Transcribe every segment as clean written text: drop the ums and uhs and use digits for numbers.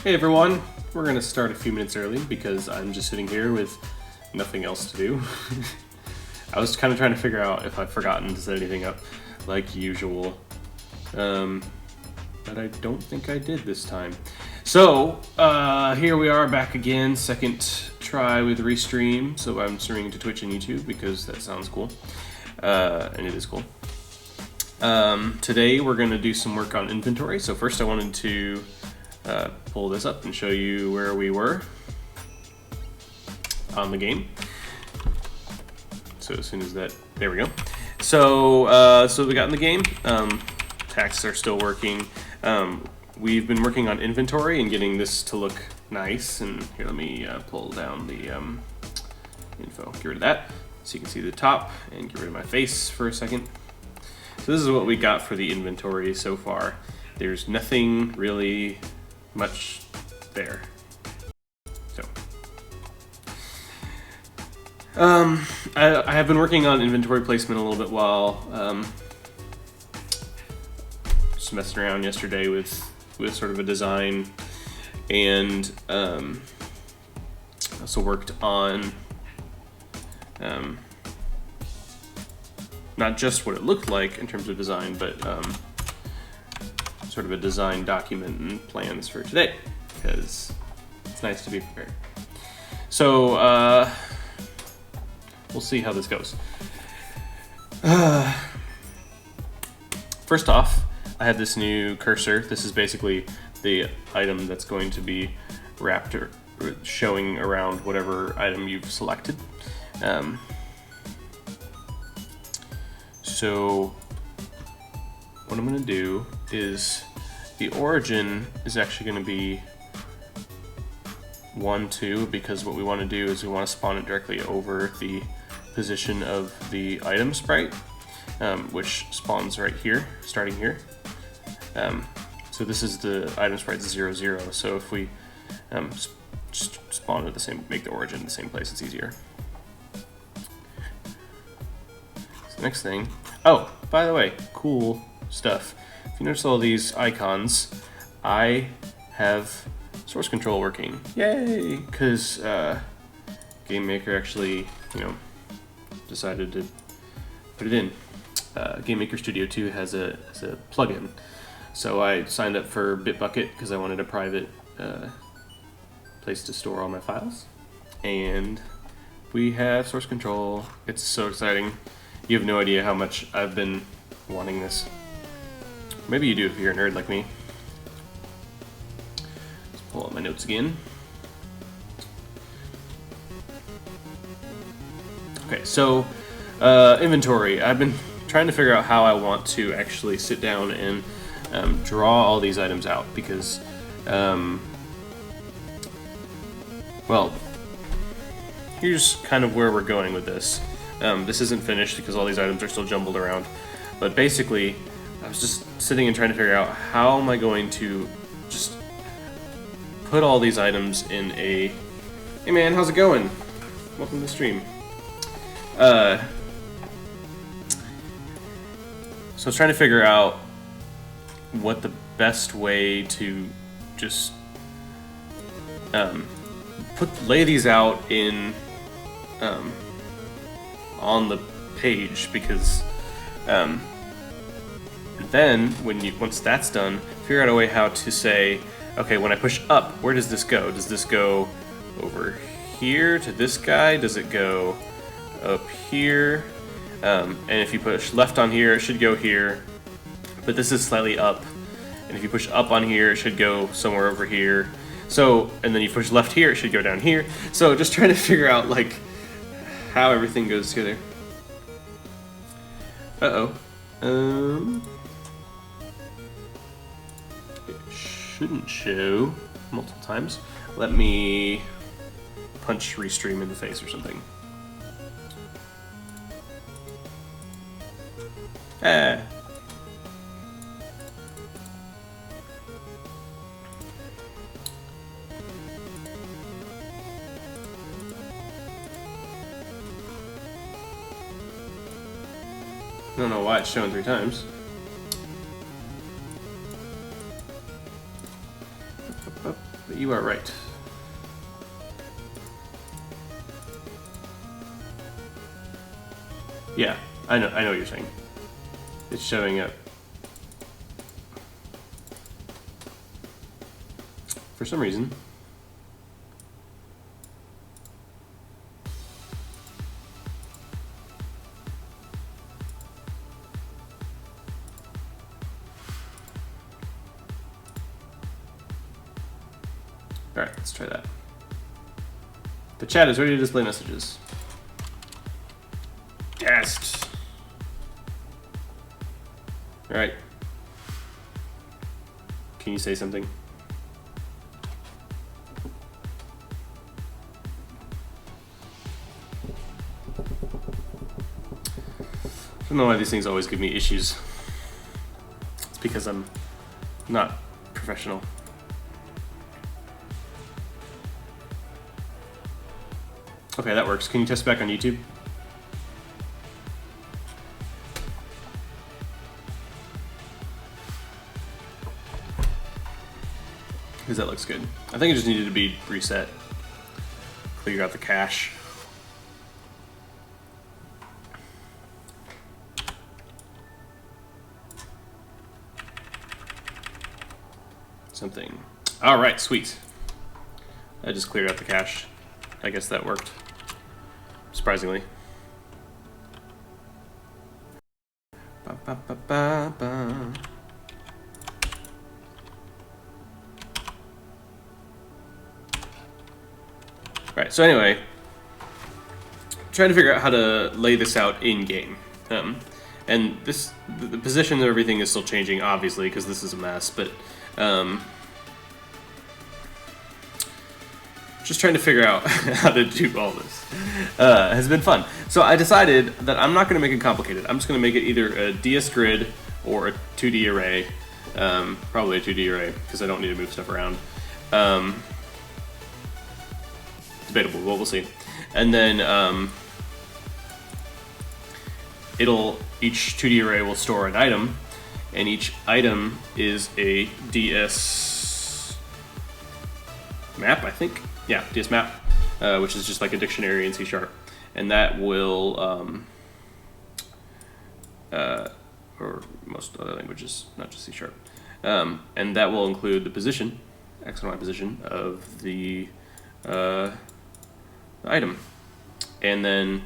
Hey everyone, we're going to start a few minutes early because I'm just sitting here with nothing else to do. I was kind of trying to figure out if I've forgotten to set anything up like usual, but I don't think I did this time. So here we are back again, second try with Restream. So I'm streaming to Twitch and YouTube because that sounds cool, and it is cool. Today we're going to do some work on inventory. So first I wanted to pull this up and show you where we were on the game. So as soon as that, there we go. So so we got in the game. Tasks are still working. We've been working on inventory and getting this to look nice. And here, let me pull down the info. Get rid of that so you can see the top, and get rid of my face for a second. So this is what we got for the inventory so far. There's nothing really much there. So I have been working on inventory placement a little bit while just messing around yesterday with sort of a design, and also worked on not just what it looked like in terms of design, but sort of a design document and plans for today, because it's nice to be prepared. So we'll see how this goes. First off, I have this new cursor. This is basically the item that's going to be wrapped or showing around whatever item you've selected. So what I'm going to do is the origin is actually going to be 1, 2, because what we want to do is we want to spawn it directly over the position of the item sprite, which spawns right here, starting here. So this is the item sprite 0, 0. So if we just spawn it at the same, make the origin the same place, it's easier. So next thing, oh, by the way, cool stuff. If you notice all these icons, I have source control working. Yay! Because Game Maker actually, decided to put it in. Game Maker Studio 2 has a plugin. So I signed up for Bitbucket because I wanted a private place to store all my files. And we have source control. It's so exciting. You have no idea how much I've been wanting this. Maybe you do if you're a nerd like me. Let's pull up my notes again. Okay, so inventory. I've been trying to figure out how I want to actually sit down and draw all these items out, because, well, here's kind of where we're going with this. This isn't finished because all these items are still jumbled around, but basically I was just sitting and trying to figure out how am I going to just put all these items in a... Hey man, how's it going? Welcome to the stream. So I was trying to figure out what the best way to just lay these out in on the page, because then once that's done, figure out a way how to say, okay, when I push up, where does this go? Does this go over here to this guy? Does it go up here? And if you push left on here, it should go here, but this is slightly up. And if you push up on here, it should go somewhere over here. So, and then you push left here, it should go down here. So just trying to figure out like how everything goes together. It shouldn't show multiple times. Let me punch Restream in the face or something. Ah. I don't know why it's showing 3 times. but you are right. Yeah, I know what you're saying. It's showing up. For some reason. Alright, let's try that. The chat is ready to display messages. Yes! Alright. Can you say something? I don't know why these things always give me issues. It's because I'm not professional. Okay, that works. Can you test back on YouTube? Because that looks good. I think it just needed to be reset. Clear out the cache. Something. All right, sweet. I just cleared out the cache. I guess that worked. Surprisingly. Ba, ba, ba, ba, ba. Right, so anyway, trying to figure out how to lay this out in game. And this, the position of everything is still changing, obviously, because this is a mess, but just trying to figure out how to do all this has been fun. So I decided that I'm not going to make it complicated. I'm just going to make it either a DS grid or a 2D array. Probably a 2D array, because I don't need to move stuff around. Debatable, well, we'll see. And then each 2D array will store an item, and each item is a DS map, I think. Yeah, DS map, which is just like a dictionary in C#. And that will, or most other languages, not just C#. And that will include the position, X and Y position of the item. And then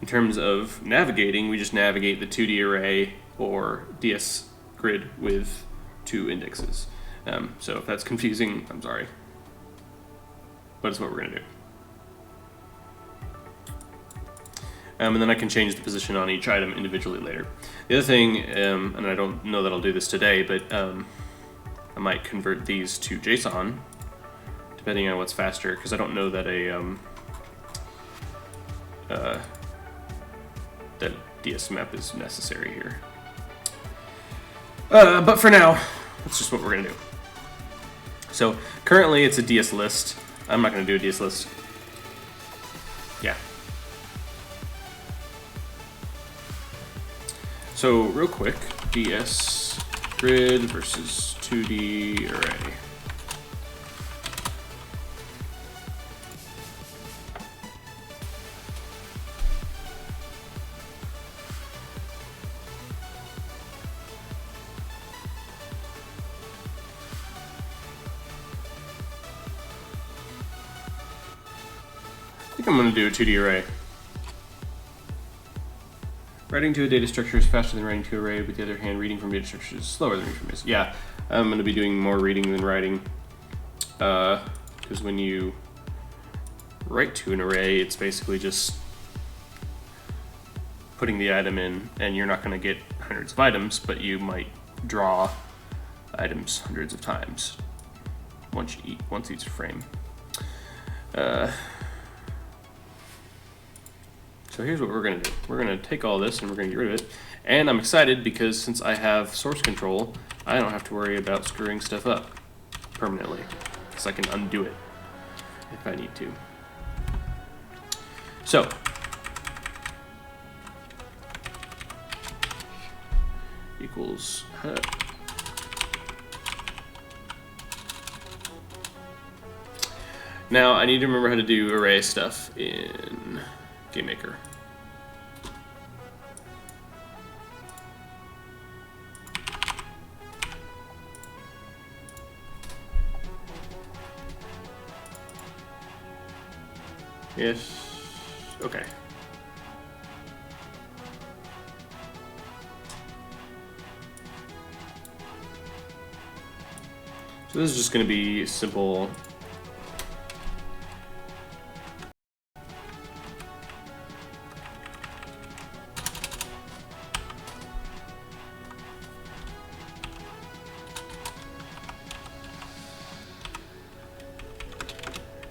in terms of navigating, we just navigate the 2D array or DS grid with 2 indexes. So if that's confusing, I'm sorry. But it's what we're going to do. And then I can change the position on each item individually later. The other thing, and I don't know that I'll do this today, but I might convert these to JSON, depending on what's faster, because I don't know that that DS map is necessary here. But for now, that's just what we're going to do. So currently it's a DS list. I'm not going to do a DS list. Yeah. So real quick, DS grid versus 2D array. I think I'm going to do a 2D array. Writing to a data structure is faster than writing to an array, but the other hand, reading from data structures is slower than reading from data. Yeah, I'm going to be doing more reading than writing. Because when you write to an array, it's basically just putting the item in, and you're not going to get hundreds of items, but you might draw items hundreds of times once each frame. So here's what we're going to do. We're going to take all this and we're going to get rid of it. And I'm excited because since I have source control, I don't have to worry about screwing stuff up permanently, because I can undo it if I need to. So equals Now I need to remember how to do array stuff in GameMaker. Yes. Okay. So this is just going to be simple.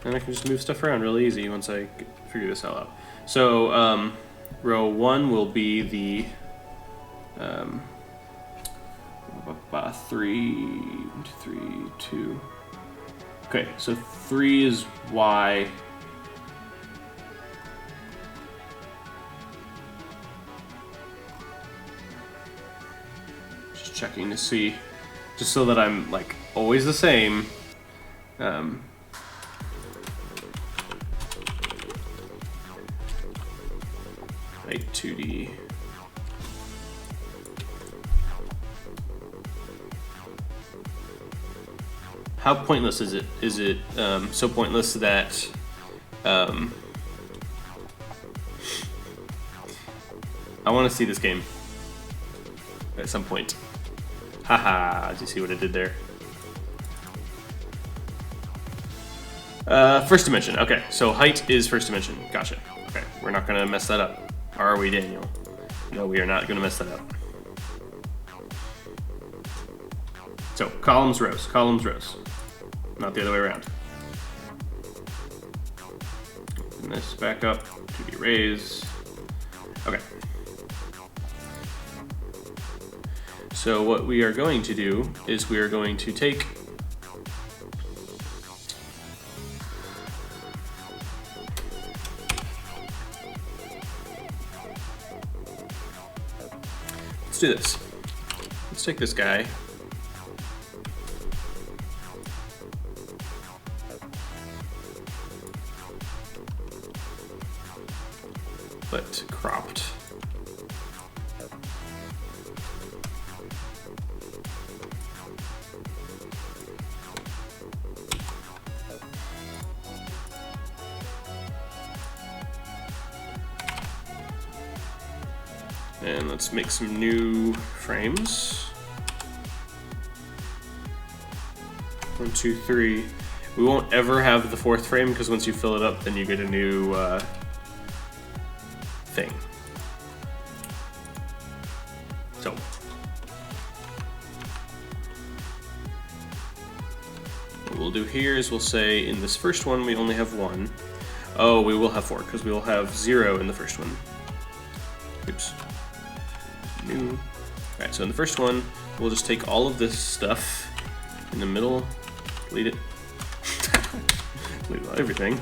And I can just move stuff around really easy once I figure this all out. So row 1 will be the 3, 2. Okay, so 3 is Y. Just checking to see, just so that I'm like always the same. Like 2D. How pointless is it? Is it so pointless that I want to see this game at some point. Haha, do you see what I did there? First dimension. Okay, so height is first dimension. Gotcha. Okay, we're not gonna mess that up. Are we, Daniel? No, we are not gonna mess that up. So, columns, rows, columns, rows. Not the other way around. Open this back up to the arrays. Okay. So what we are going to do is we are going to take let's do this. Let's take this guy. But cropped. And let's make some new frames. 1, 2, 3. We won't ever have the 4th frame because once you fill it up, then you get a new thing. So what we'll do here is we'll say in this first one we only have 1. Oh, we will have 4 because we will have 0 in the first one. Oops. New. Alright, so in the first one we'll just take all of this stuff in the middle, delete it, delete everything.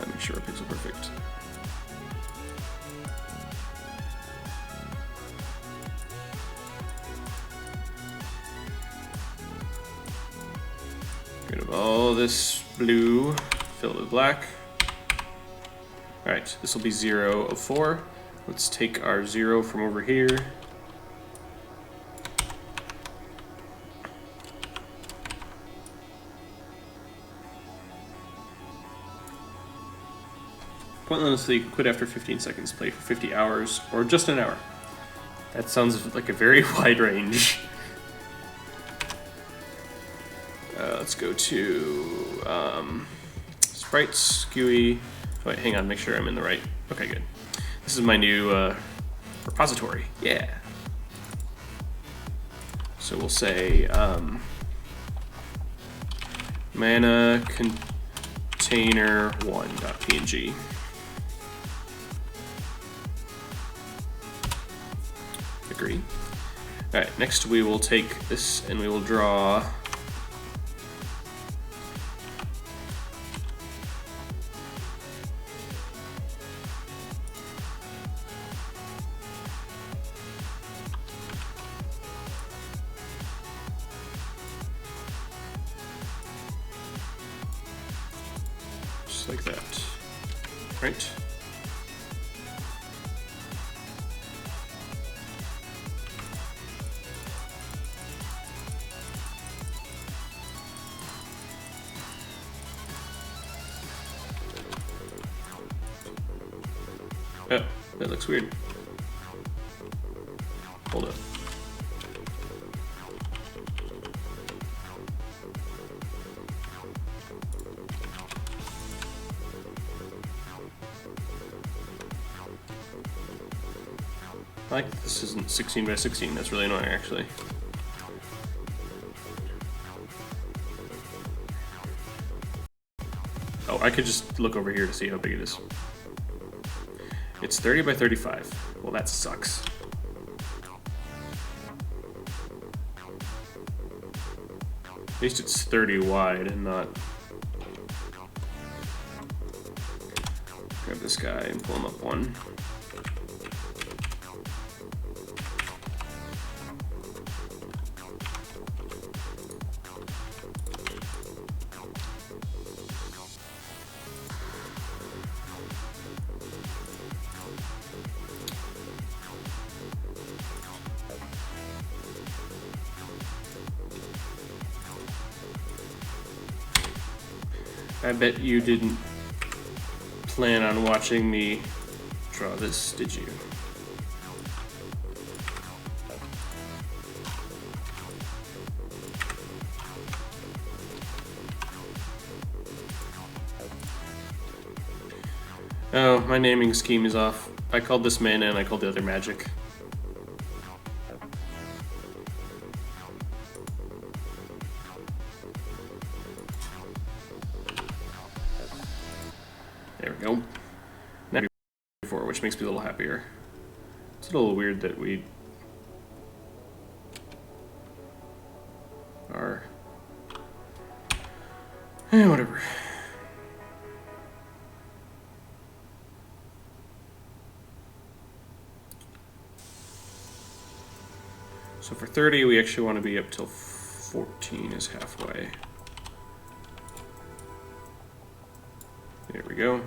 Make sure we're pixel perfect. Get rid of all this blue, fill it with black. Alright, this will be 0 of 4. Let's take our 0 from over here. Pointlessly quit after 15 seconds, play for 50 hours, or just an hour. That sounds like a very wide range. Let's go to sprites, GUI. Oh, wait, hang on, make sure I'm in the right. Okay, good. This is my new repository. Yeah. So we'll say mana container1.png. Agree. All right, next we will take this and we will draw just like that. Right? Oh, that looks weird. Hold up. I like this isn't 16 by 16. That's really annoying, actually. Oh, I could just look over here to see how big it is. It's 30 by 35. Well, that sucks. At least it's 30 wide and not... Grab this guy and pull him up one. I bet you didn't plan on watching me draw this, did you? Oh, my naming scheme is off. I called this mana and I called the other magic. There we go. Now before, which makes me a little happier. It's a little weird that we are... whatever. So for 30, we actually want to be up till 14 is halfway. There we go.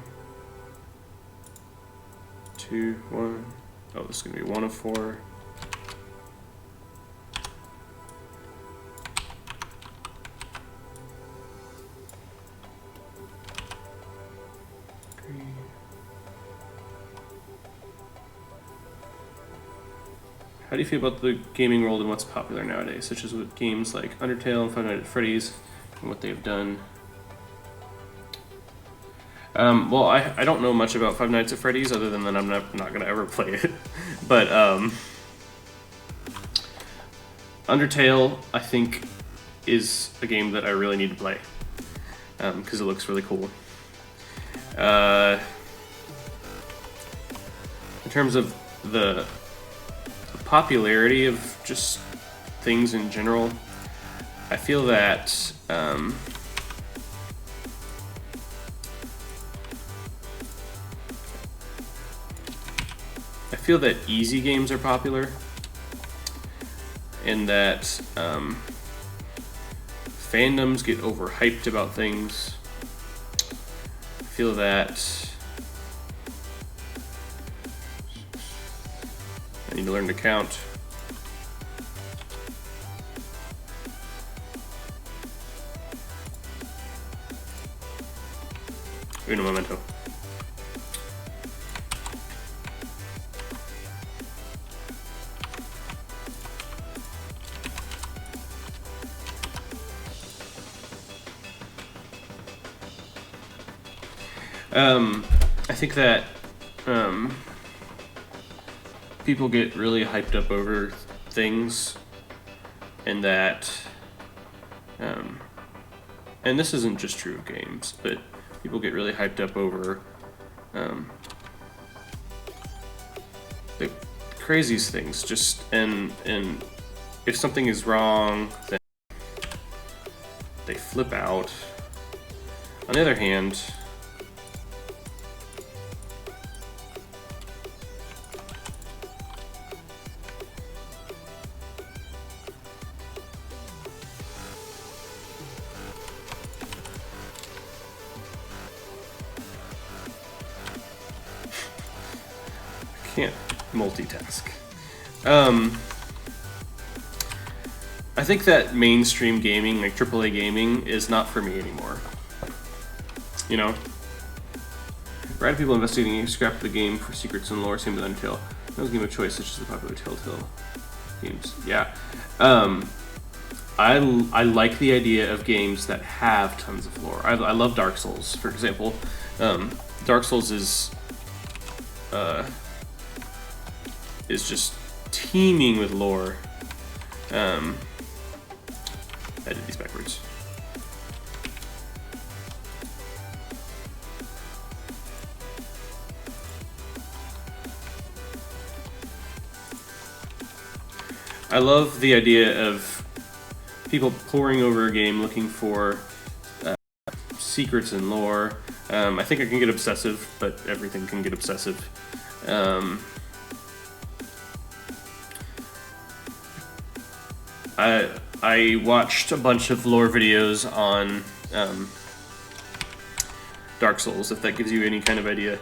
2, 1. Oh, this is going to be 1 of 4. How do you feel about the gaming world and what's popular nowadays, such as with games like Undertale and Five Nights at Freddy's and what they've done? Well, I don't know much about Five Nights at Freddy's other than that I'm not going to ever play it. But Undertale, I think, is a game that I really need to play because it looks really cool. In terms of the popularity of just things in general, I feel that easy games are popular, and that fandoms get overhyped about things. I feel that I need to learn to count. Uno momento. I think that people get really hyped up over things, and that, and this isn't just true of games, but people get really hyped up over the craziest things. Just and if something is wrong, then they flip out. On the other hand, can't multitask. I think that mainstream gaming, like AAA gaming, is not for me anymore. You know? Random people investigating scrap the game for secrets and lore, same with Undertale. No game of choice, such as the popular Telltale games. Yeah. I like the idea of games that have tons of lore. I love Dark Souls, for example. Dark Souls is just teeming with lore. I did these backwards. I love the idea of people poring over a game looking for secrets and lore. I think I can get obsessive, but everything can get obsessive. I watched a bunch of lore videos on Dark Souls, if that gives you any kind of idea.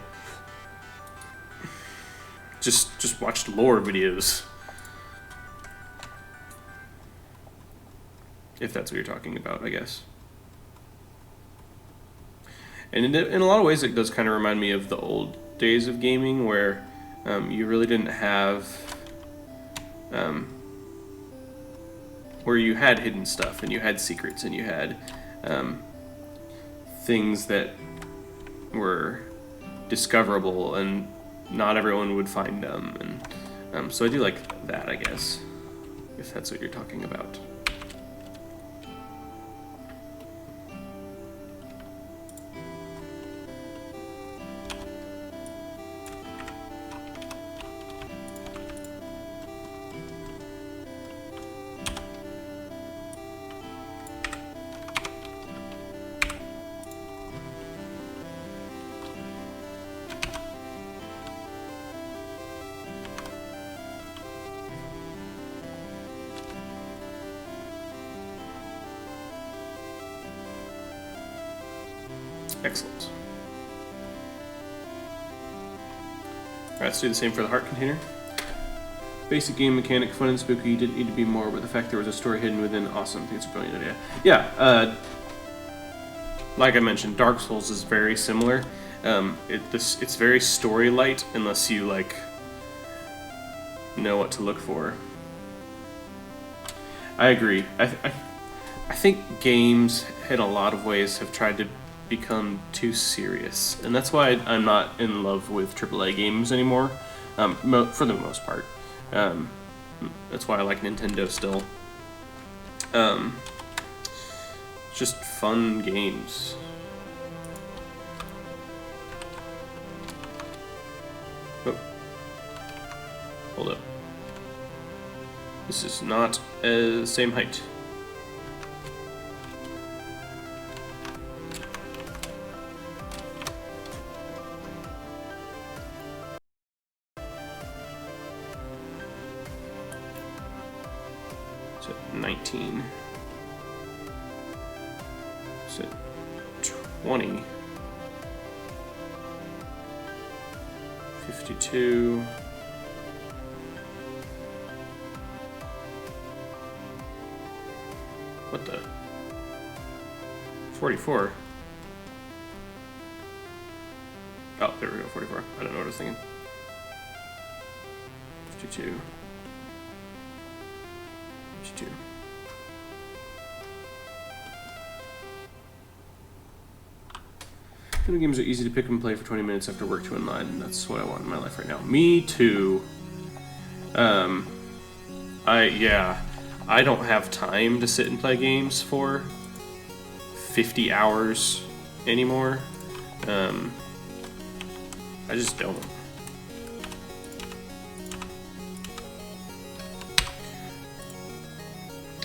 Just watched lore videos. If that's what you're talking about, I guess. And in a lot of ways, it does kind of remind me of the old days of gaming, where you really didn't have... where you had hidden stuff, and you had secrets, and you had things that were discoverable, and not everyone would find them. And so I do like that, I guess, if that's what you're talking about. Excellent. Alright, let's do the same for the heart container. Basic game mechanic, fun and spooky, didn't need to be more, but the fact there was a story hidden within, awesome. I think it's a brilliant idea. Yeah, like I mentioned, Dark Souls is very similar. It's very story light unless you, like, know what to look for. I agree. I think games, in a lot of ways, have tried to become too serious, and that's why I'm not in love with AAA games anymore, for the most part. That's why I like Nintendo still. Just fun games. Oh. Hold up. This is not the same height. It's at 19. It's at 20. 52. What the? 44. Oh, there we go, 44. I don't know what I was thinking. 52. 52. Video games are easy to pick and play for 20 minutes after work to unwind, and that's what I want in my life right now. Me too. I don't have time to sit and play games for 50 hours anymore. I just don't.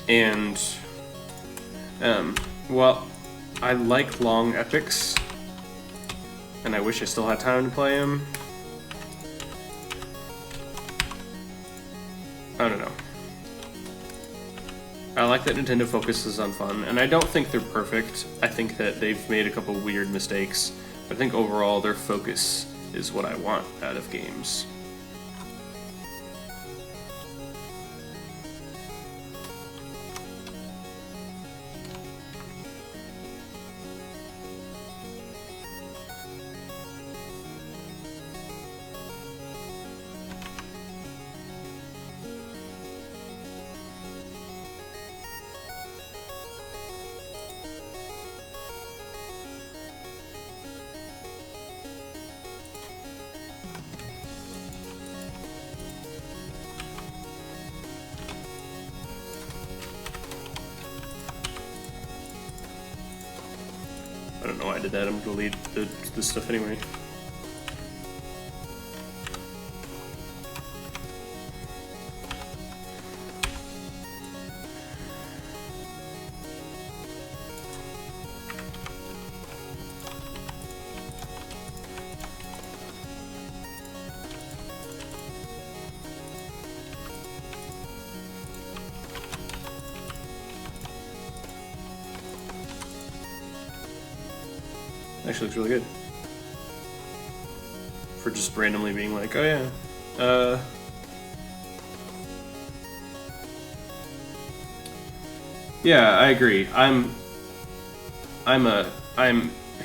And, well, I like long epics, and I wish I still had time to play them. I don't know. I like that Nintendo focuses on fun, and I don't think they're perfect. I think that they've made a couple weird mistakes, but I think overall their focus is what I want out of games. I don't know why I did that. I'm gonna delete this stuff anyway. Actually looks really good. For just randomly being like, oh yeah. Yeah, I agree. I'm a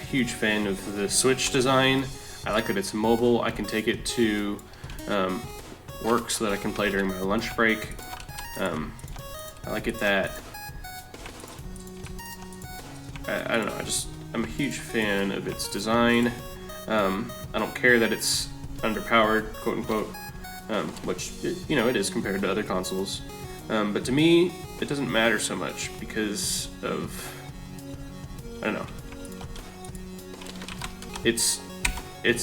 huge fan of the Switch design. I like that it's mobile. I can take it to work so that I can play during my lunch break. I like it that I don't know. I'm a huge fan of its design. I don't care that it's underpowered, quote unquote, which it is compared to other consoles. But to me, it doesn't matter so much because of I don't know. It's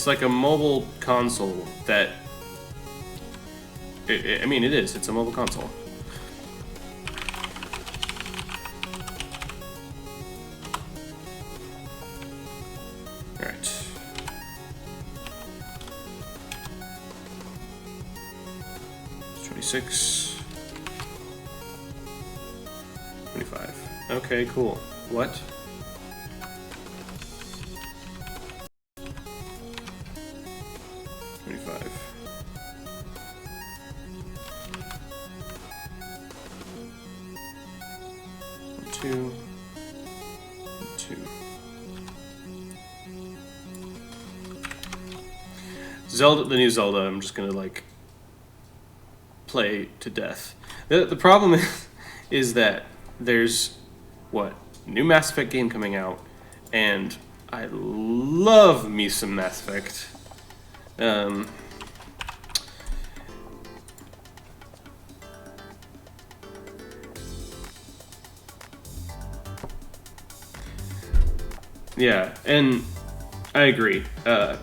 like a mobile console that. I mean, it is. It's a mobile console. All right. It's 26. 25. Okay, cool. What? Two. Zelda, the new Zelda, I'm just gonna like play to death. The problem is that there's new Mass Effect game coming out, and I love me some Mass Effect. Yeah, and I agree. So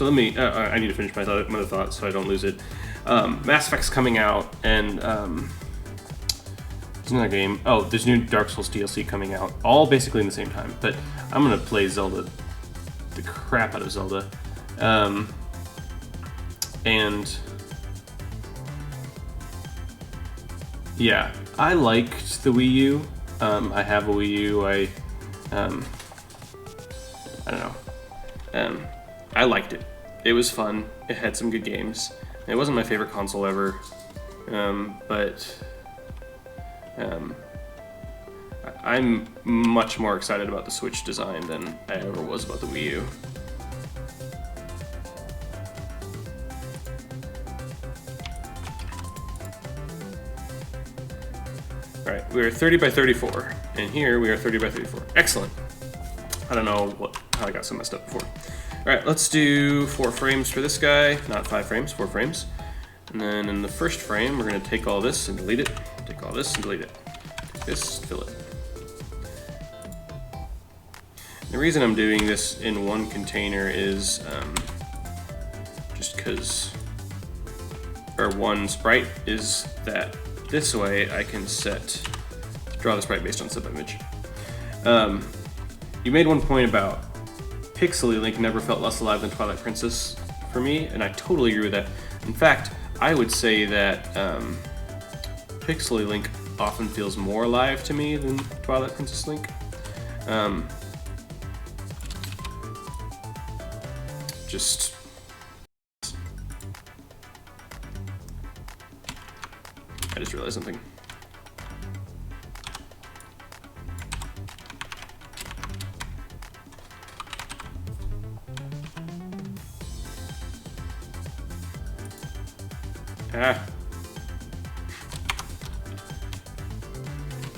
let me. I need to finish my other thought so I don't lose it. Mass Effect's coming out, and there's another game. Oh, there's new Dark Souls DLC coming out, all basically in the same time. But I'm gonna play Zelda, the crap out of Zelda, and yeah, I liked the Wii U. I have a Wii U. I don't know. I liked it. It was fun. It had some good games. It wasn't my favorite console ever, but I'm much more excited about the Switch design than I ever was about the Wii U. Alright, we are 30 by 34, and here we are 30 by 34. Excellent. I don't know how I got so messed up before. Alright, let's do 4 frames for this guy. Not 5 frames, 4 frames. And then in the first frame, we're going to take all this and delete it. Take all this and delete it. Take this, fill it. The reason I'm doing this in one container is just because, or one sprite, is that this way I can draw the sprite based on sub-image. You made one point about Pixely Link never felt less alive than Twilight Princess for me, and I totally agree with that. In fact, I would say that Pixely Link often feels more alive to me than Twilight Princess Link. I just realized something.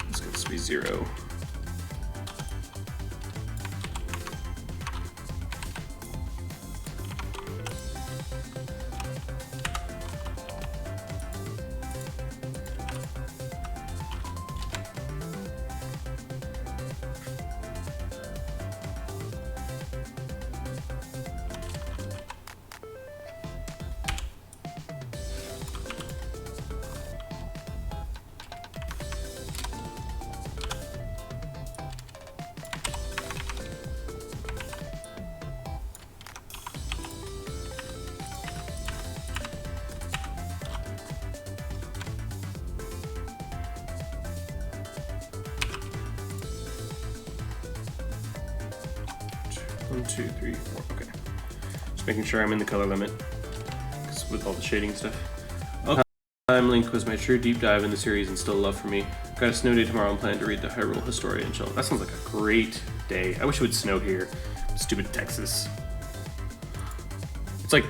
Let's get this to be 0. 1, 2, 3, 4. Okay. Just making sure I'm in the color limit with all the shading stuff. Okay. Time Link was my true deep dive in the series and still love for me. Got a snow day tomorrow and plan to read the Hyrule Historia and chill. That sounds like a great day. I wish it would snow here. Stupid Texas. It's like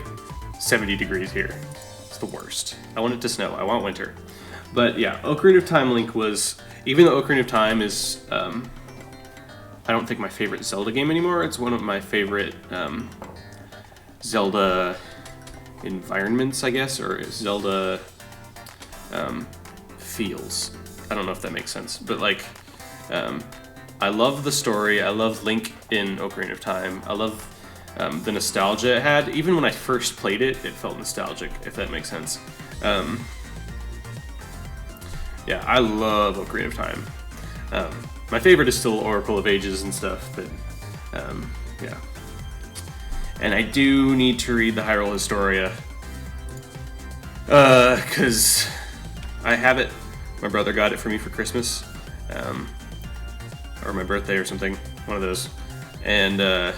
70 degrees here. It's the worst. I want it to snow. I want winter. But yeah, Ocarina of Time Link was, even though Ocarina of Time is, I don't think my favorite Zelda game anymore. It's one of my favorite Zelda environments, I guess, or Zelda feels. I don't know if that makes sense, but like, I love the story. I love Link in Ocarina of Time. I love the nostalgia it had. Even when I first played it, it felt nostalgic, if that makes sense. Yeah, I love Ocarina of Time. My favorite is still Oracle of Ages and stuff, but yeah. And I do need to read the Hyrule Historia, because I have it. My brother got it for me for Christmas, or my birthday or something, one of those. And I'm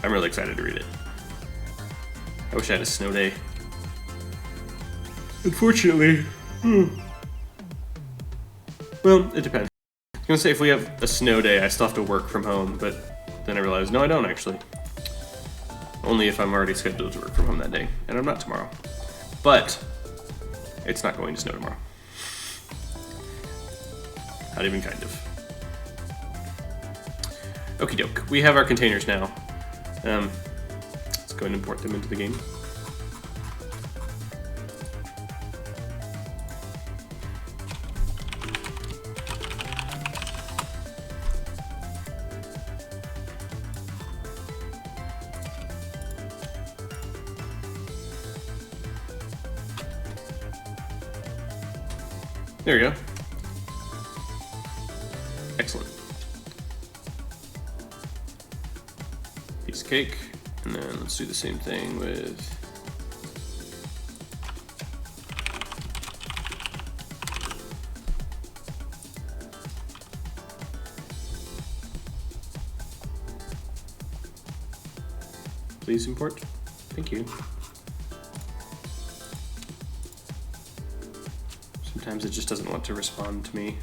really excited to read it. I wish I had a snow day. Unfortunately. Well, it depends. I was gonna say if we have a snow day, I still have to work from home, but then I realized, no, I don't actually. Only if I'm already scheduled to work from home that day, and I'm not tomorrow. But it's not going to snow tomorrow. Not even kind of. Okie doke. We have our containers now. Let's go and import them into the game. There we go. Excellent. Piece of cake, and then let's do the same thing with please import. Thank you. Sometimes it just doesn't want to respond to me.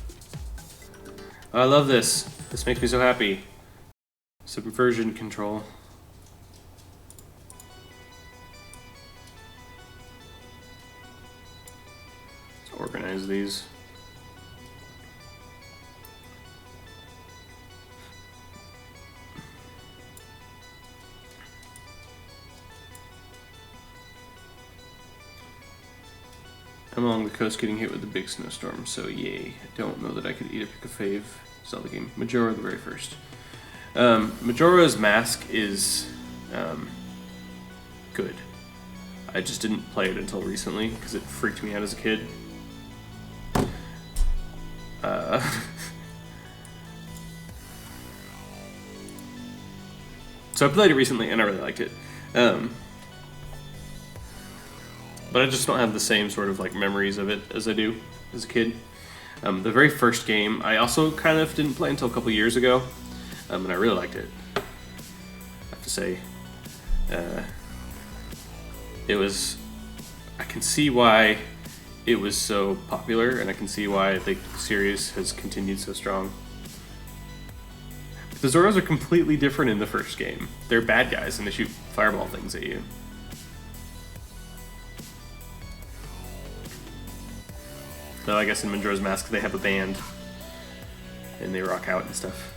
Oh, I love this. This makes me so happy. Subversion control. Let's organize these. I'm along the coast getting hit with a big snowstorm, so yay. I don't know that I could eat a pick a fave Zelda game. Majora, the very first. Majora's Mask is good. I just didn't play it until recently because it freaked me out as a kid. So I played it recently and I really liked it. But I just don't have the same sort of like memories of it as I do as a kid. The very first game I also kind of didn't play until a couple years ago, and I really liked it. I have to say, it was. I can see why it was so popular, and I can see why the series has continued so strong. The Zoras are completely different in the first game. They're bad guys and they shoot fireball things at you. Though I guess in Majora's Mask they have a band and they rock out and stuff.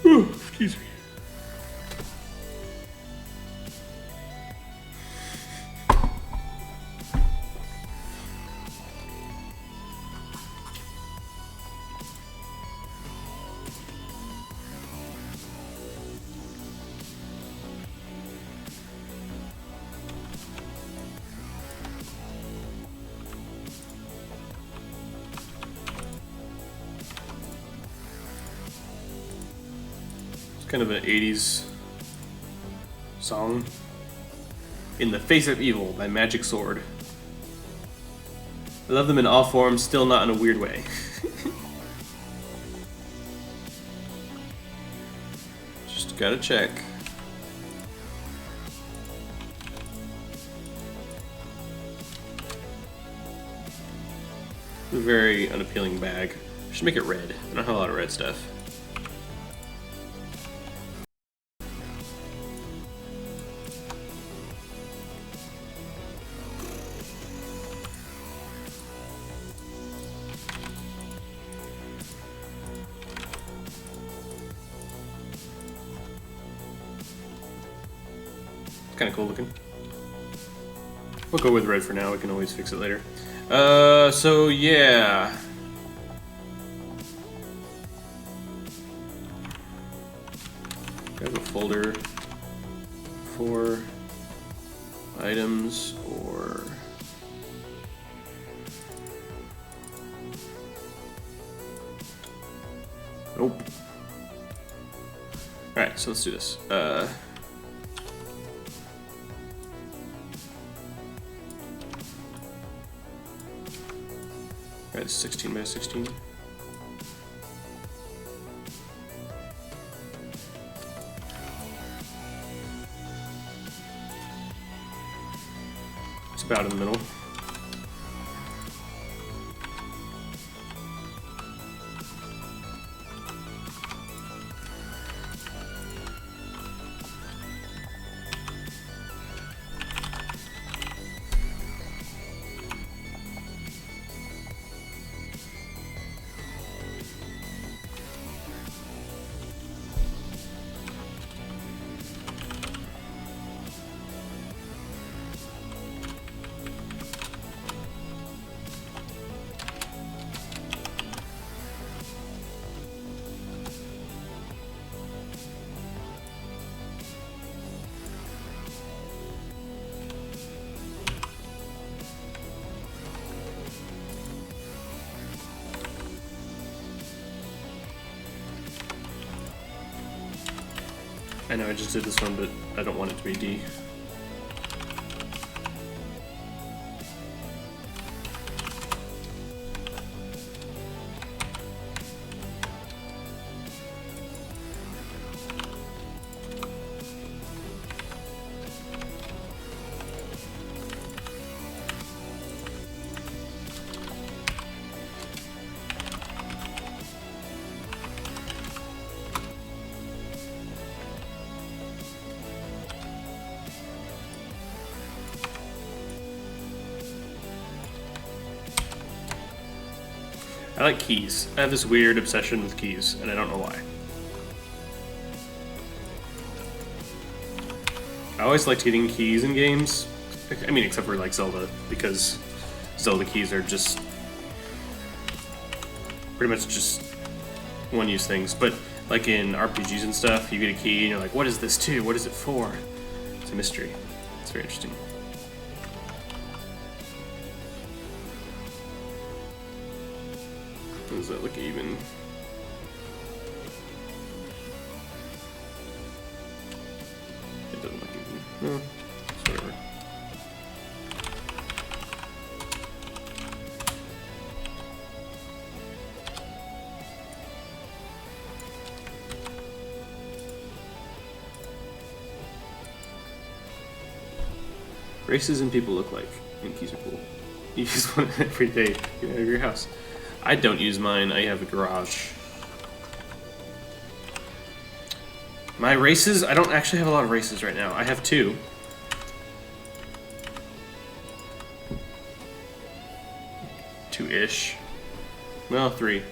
Ooh, excuse me. Kind of an 80s song. In the Face of Evil by Magic Sword. I love them in all forms, still not in a weird way. Just gotta check. A very unappealing bag. I should make it red. I don't have a lot of red stuff. Kind of cool looking. We'll go with red for now. We can always fix it later. So yeah. I have a folder for items or nope. All right, so let's do this. Alright, 16 by 16. It's about in the middle. I know I just did this one, but I don't want it to be D. I like keys. I have this weird obsession with keys, and I don't know why. I always liked getting keys in games. I mean, except for like Zelda, because Zelda keys are just pretty much just one-use things. But like in RPGs and stuff, you get a key and you're like, what is this to? What is it for? It's a mystery. It's very interesting. Does that look even? It doesn't look even. No, it's whatever. Races and people look like, and keys are cool. You use one every day out of your house. I don't use mine, I have a garage. My races, I don't actually have a lot of races right now. I have 2. Two-ish. Well, 3.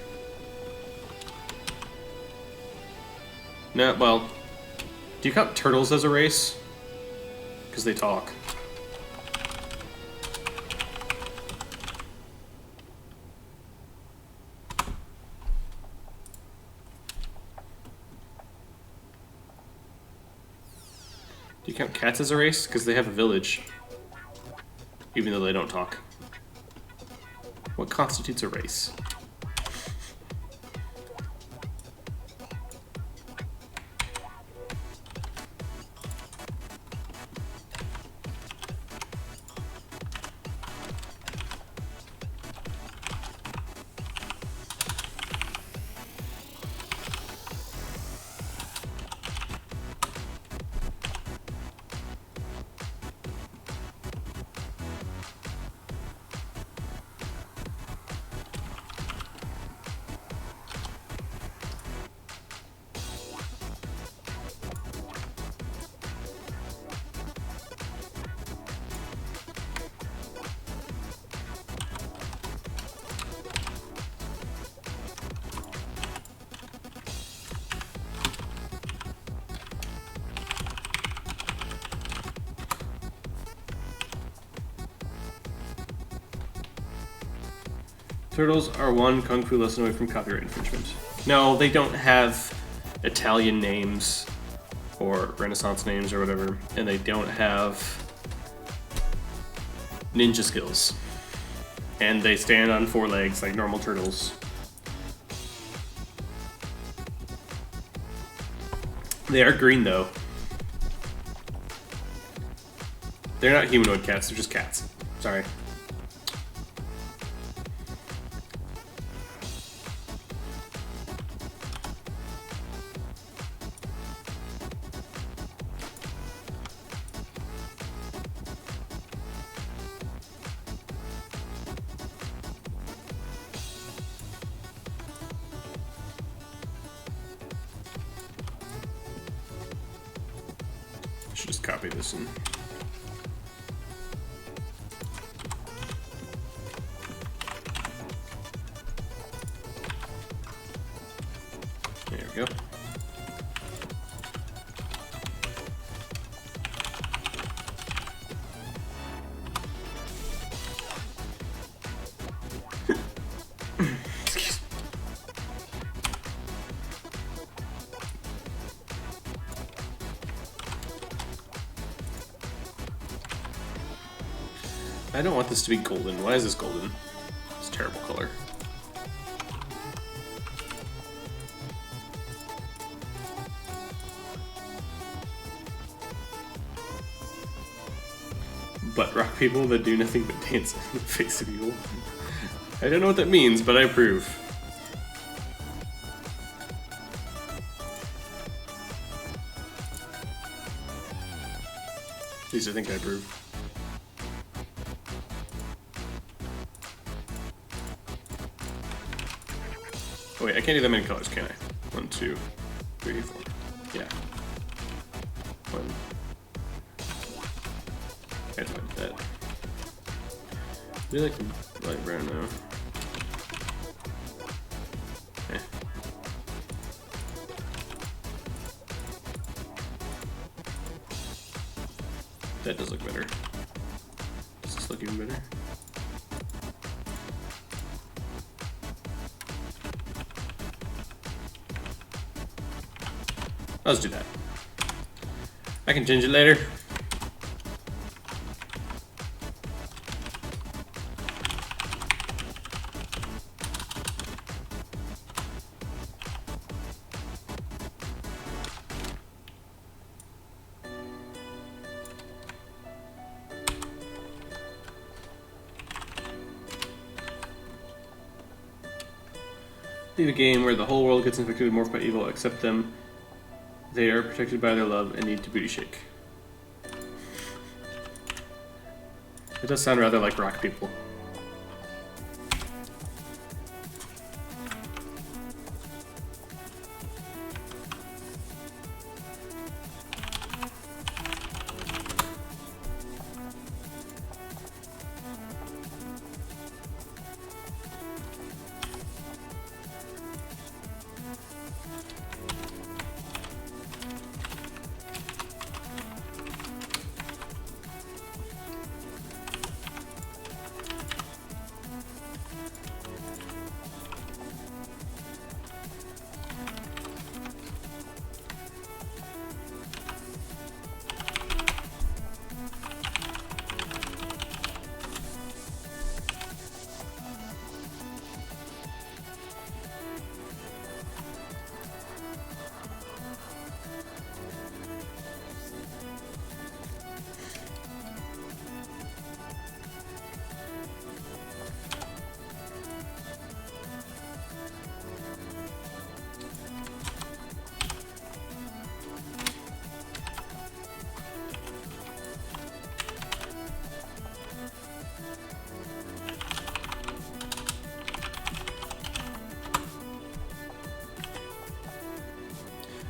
No, well, do you count turtles as a race? Because they talk. Do you count cats as a race? Because they have a village. Even though they don't talk. What constitutes a race? Turtles are one kung fu lesson away from copyright infringement. No, they don't have Italian names or Renaissance names or whatever, and they don't have ninja skills. And they stand on 4 legs like normal turtles. They are green though. They're not humanoid cats, they're just cats. Sorry. I should just copy this and there we go. I don't want this to be golden. Why is this golden? It's a terrible color. Butt rock people that do nothing but dance in the face of evil. I don't know what that means, but I approve. At least I think I approve. Oh wait, I can't do that many colors, can I? 1, 2, 3, 4. Yeah. 1. I have to find that. I do like the light brown now. Eh. That does look better. Does this look even better? Let's do that. I can change it later. Leave a game where the whole world gets infected with morphed by evil except them. They are protected by their love and need to booty shake. It does sound rather like rock people.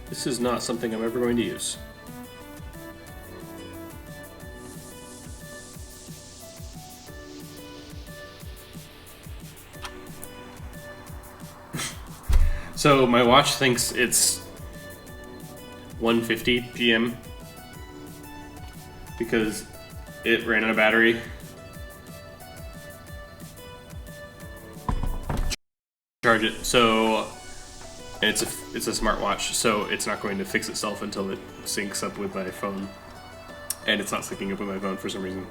This is not something I'm ever going to use. So my watch thinks it's 1:50 p.m. because it ran out of battery. charge it. So, and it's a smartwatch, so it's not going to fix itself until it syncs up with my phone. And it's not syncing up with my phone for some reason.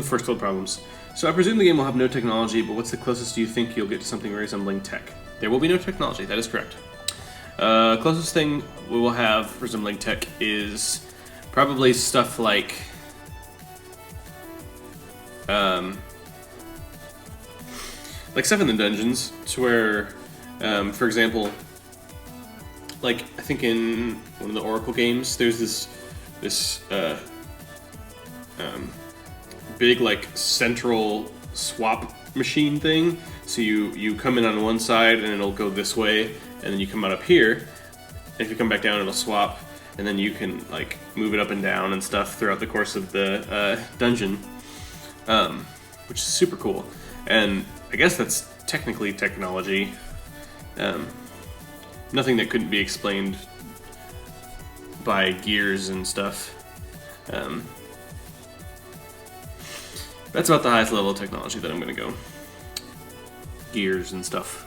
First world problems. So I presume the game will have no technology, but what's the closest you think you'll get to something resembling tech? There will be no technology, that is correct. Closest thing we will have resembling tech is probably stuff like stuff in the dungeons, to where, for example, like I think in one of the Oracle games, there's this big like central swap machine thing. So you come in on one side and it'll go this way, and then you come out up here, and if you come back down it'll swap, and then you can like move it up and down and stuff throughout the course of the dungeon, which is super cool. And I guess that's technically technology. Nothing that couldn't be explained by gears and stuff. That's about the highest level of technology that I'm going to go. Gears and stuff.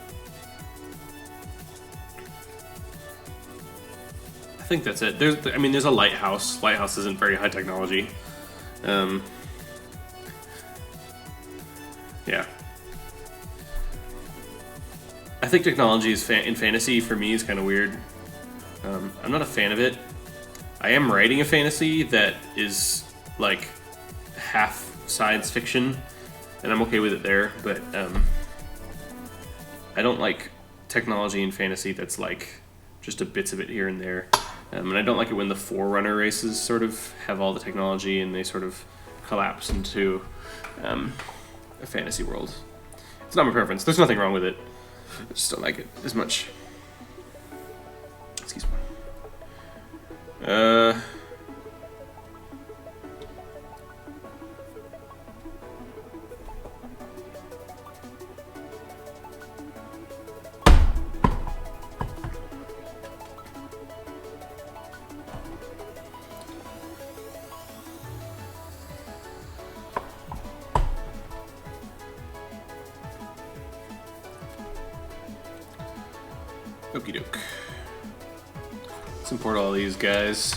I think that's it. There's a lighthouse. Lighthouse isn't very high technology. Yeah. I think technology is in fantasy for me is kind of weird. I'm not a fan of it. I am writing a fantasy that is like half science fiction, and I'm okay with it there, but I don't like technology in fantasy that's like just a bits of it here and there. And I don't like it when the Forerunner races sort of have all the technology and they sort of collapse into a fantasy world. It's not my preference. There's nothing wrong with it. I just don't like it as much. Excuse me. Okie doke. Let's import all these guys.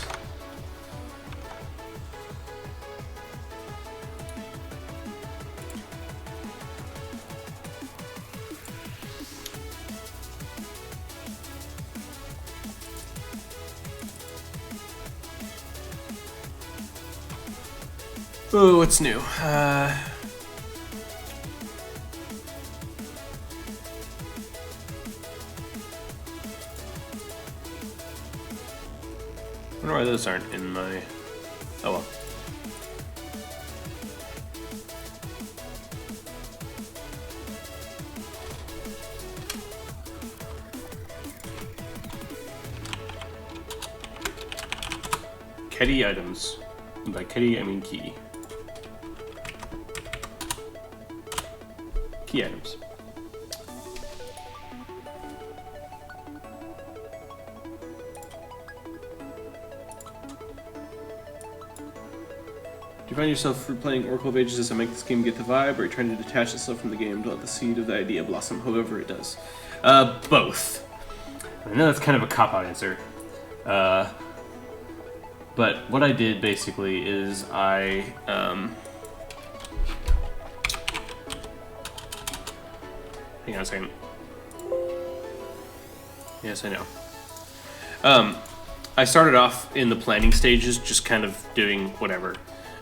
Oh, what's new? I wonder why those aren't in my... Oh well. Kitty items. And by kitty, I mean key. Key items. Do you find yourself replaying Oracle of Ages as I make this game get the vibe, or are you trying to detach yourself from the game to let the seed of the idea blossom, however it does? Both. I know that's kind of a cop-out answer. But what I did basically is I hang on a second. Yes, I know. I started off in the planning stages, just kind of doing whatever.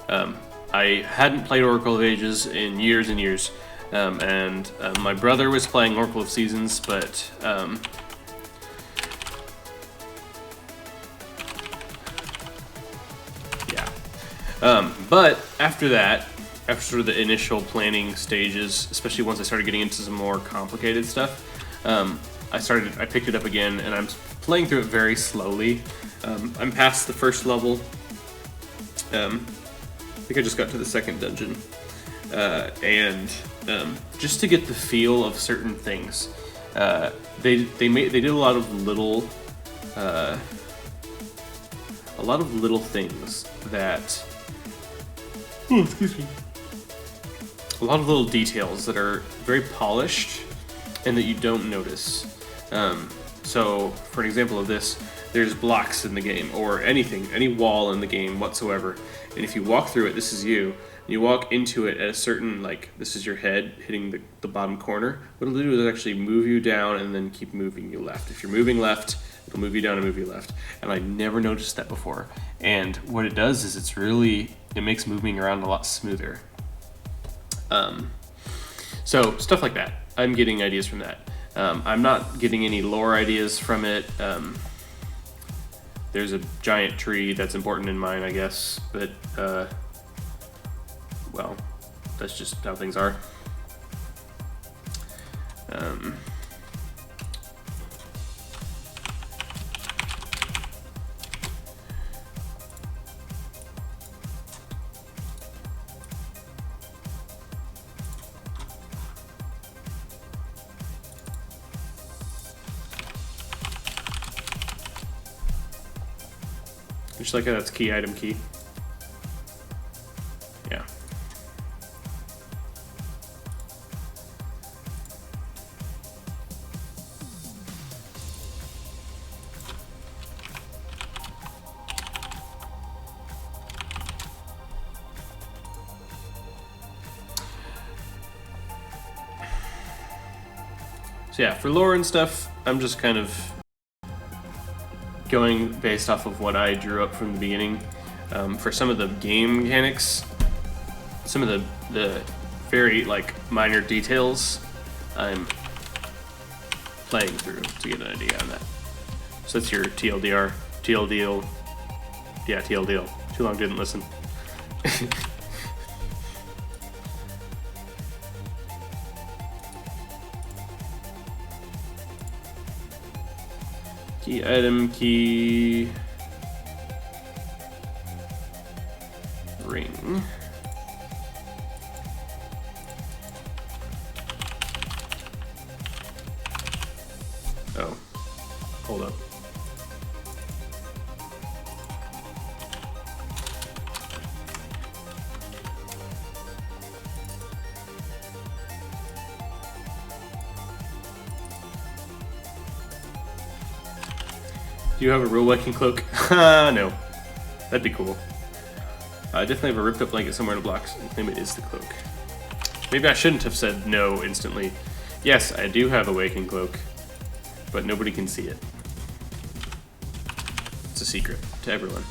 I hadn't played Oracle of Ages in years and years, and my brother was playing Oracle of Seasons, but yeah. But after that, after sort of the initial planning stages, especially once I started getting into some more complicated stuff, I picked it up again, and I'm playing through it very slowly. I'm past the first level. I think I just got to the second dungeon, and just to get the feel of certain things, they did a lot of little things that excuse me, a lot of little details that are very polished and that you don't notice. So, for an example of this, there's blocks in the game, or anything, any wall in the game whatsoever, and if you walk through it, this is you, and you walk into it at a certain, like, this is your head hitting the bottom corner, what it'll do is actually move you down and then keep moving you left. If you're moving left, it'll move you down and move you left, and I never noticed that before. And what it does is it makes moving around a lot smoother. So stuff like that. I'm getting ideas from that. I'm not getting any lore ideas from it. There's a giant tree that's important in mine, I guess, but well, that's just how things are. Just like how that's key item key. Yeah. So yeah, for lore and stuff, I'm just kind of going based off of what I drew up from the beginning. For some of the game mechanics, some of the very like minor details, I'm playing through to get an idea on that. So that's your TLDR, TLDL, yeah, TLDL. Too long, didn't listen. Key item, key ring. Oh, hold up. Do you have a real Viking cloak? No. That'd be cool. I definitely have a ripped up blanket somewhere in the blocks. I claim it is the cloak. Maybe I shouldn't have said no instantly. Yes, I do have a Viking cloak, but nobody can see it. It's a secret to everyone.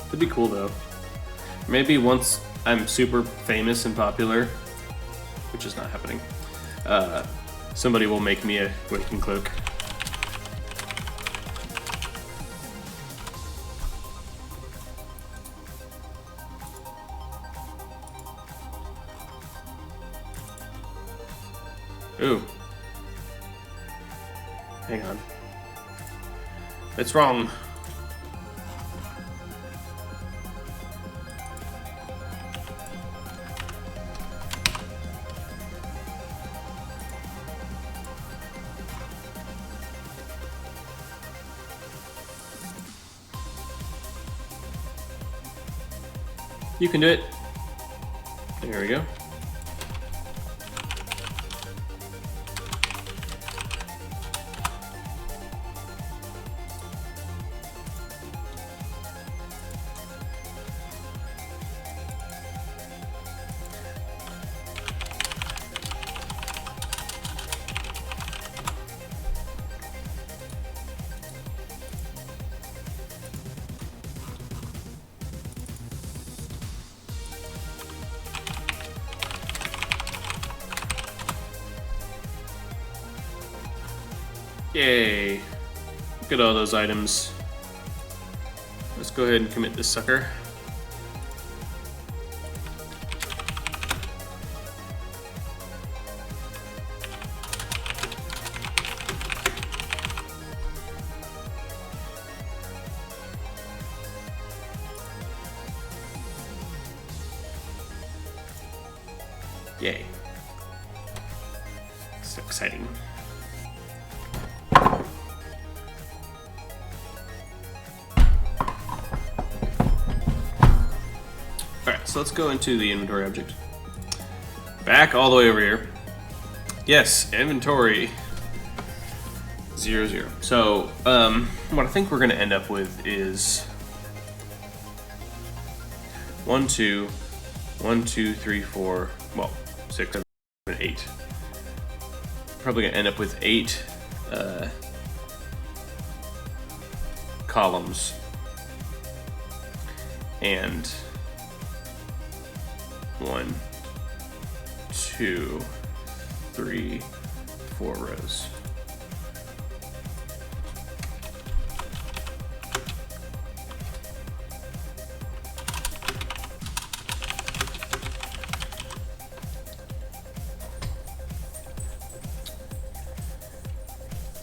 It'd be cool though. Maybe once I'm super famous and popular, which is not happening, somebody will make me a Viking cloak. Ooh. Hang on. It's wrong. You can do it. There we go. Yay. Look at all those items. Let's go ahead and commit this sucker. Yay. So exciting. Alright, so let's go into the inventory object. Back all the way over here. Yes, inventory 0, 0. So, what I think we're going to end up with is 1, 2, 1, 2, 3, 4, well, 6, 7, 8. Probably going to end up with 8 columns and 1, 2, 3, 4 rows.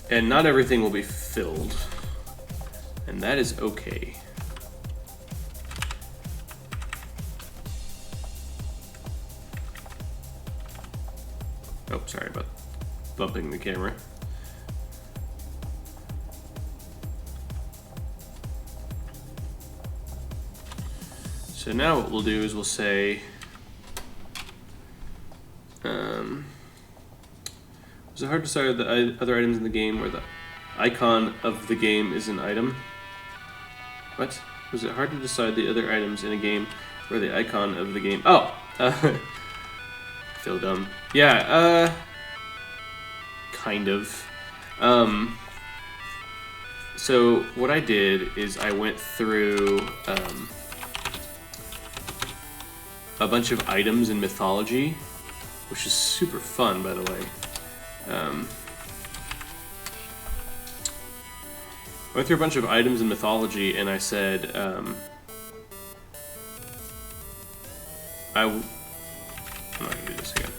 And not everything will be filled, and that is okay. Oh, sorry about bumping the camera. So now what we'll do is we'll say, is it hard to decide the other items in the game where the icon of the game is an item? What? Was it hard to decide the other items in a game where the icon of the game... Oh! Feel dumb. Yeah, kind of. So what I did is I went through a bunch of items in mythology, which is super fun, by the way. I went through a bunch of items in mythology, and I said, I'm not gonna do this again.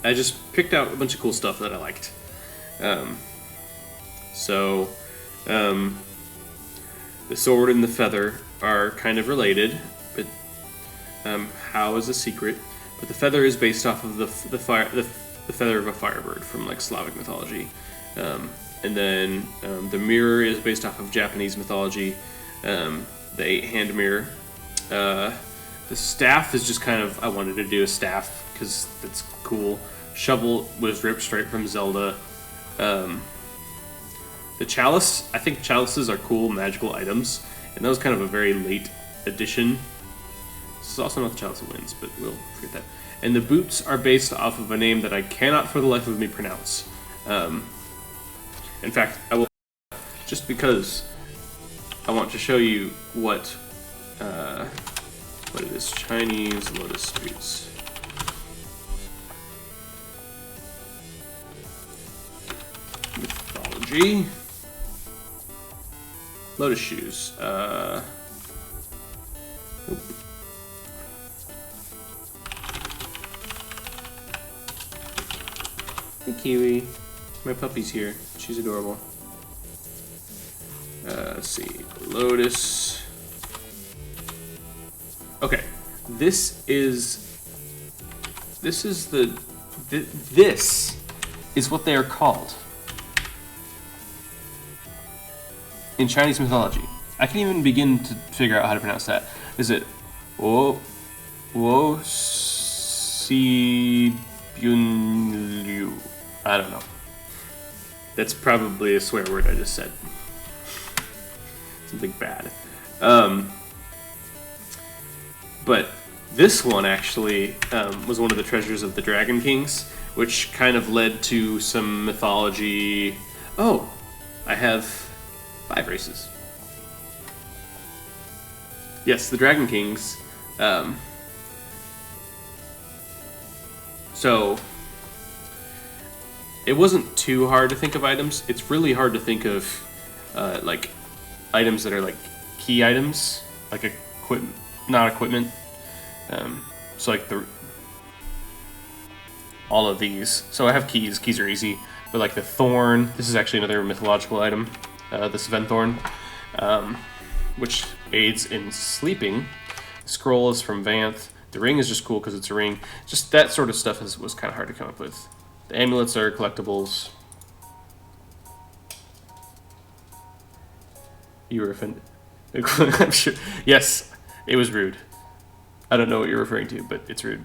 I just picked out a bunch of cool stuff that I liked. The sword and the feather are kind of related, but how is a secret. But the feather is based off of the feather of a firebird from like Slavic mythology. And then the mirror is based off of Japanese mythology, the 8-hand mirror. The staff is just kind of, I wanted to do a staff because it's cool. Shovel was ripped straight from Zelda. The chalice, I think chalices are cool magical items, and that was kind of a very late addition. This is also not the chalice that wins, but we'll forget that. And the boots are based off of a name that I cannot for the life of me pronounce. In fact, I will, just because I want to show you what it is. Chinese lotus boots. Mythology. Lotus shoes. Nope. Hey Kiwi, my puppy's here. She's adorable. Let's see, lotus. Okay, this is what they are called in Chinese mythology. I can't even begin to figure out how to pronounce that. Is it Wo Si Byun Liu? I don't know. That's probably a swear word I just said. Something bad. But this one actually was one of the treasures of the Dragon Kings, which kind of led to some mythology. Oh, I have 5 races. Yes, the Dragon Kings. So it wasn't too hard to think of items. It's really hard to think of like items that are like key items, like equipment, not equipment. So like all of these. So I have keys. Keys are easy, but like the thorn. This is actually another mythological item. The Sventhorn, which aids in sleeping. The scroll is from Vanth. The ring is just cool because it's a ring. Just that sort of stuff was kind of hard to come up with. The amulets are collectibles. You were offended. I'm sure. Yes, it was rude. I don't know what you're referring to, but it's rude.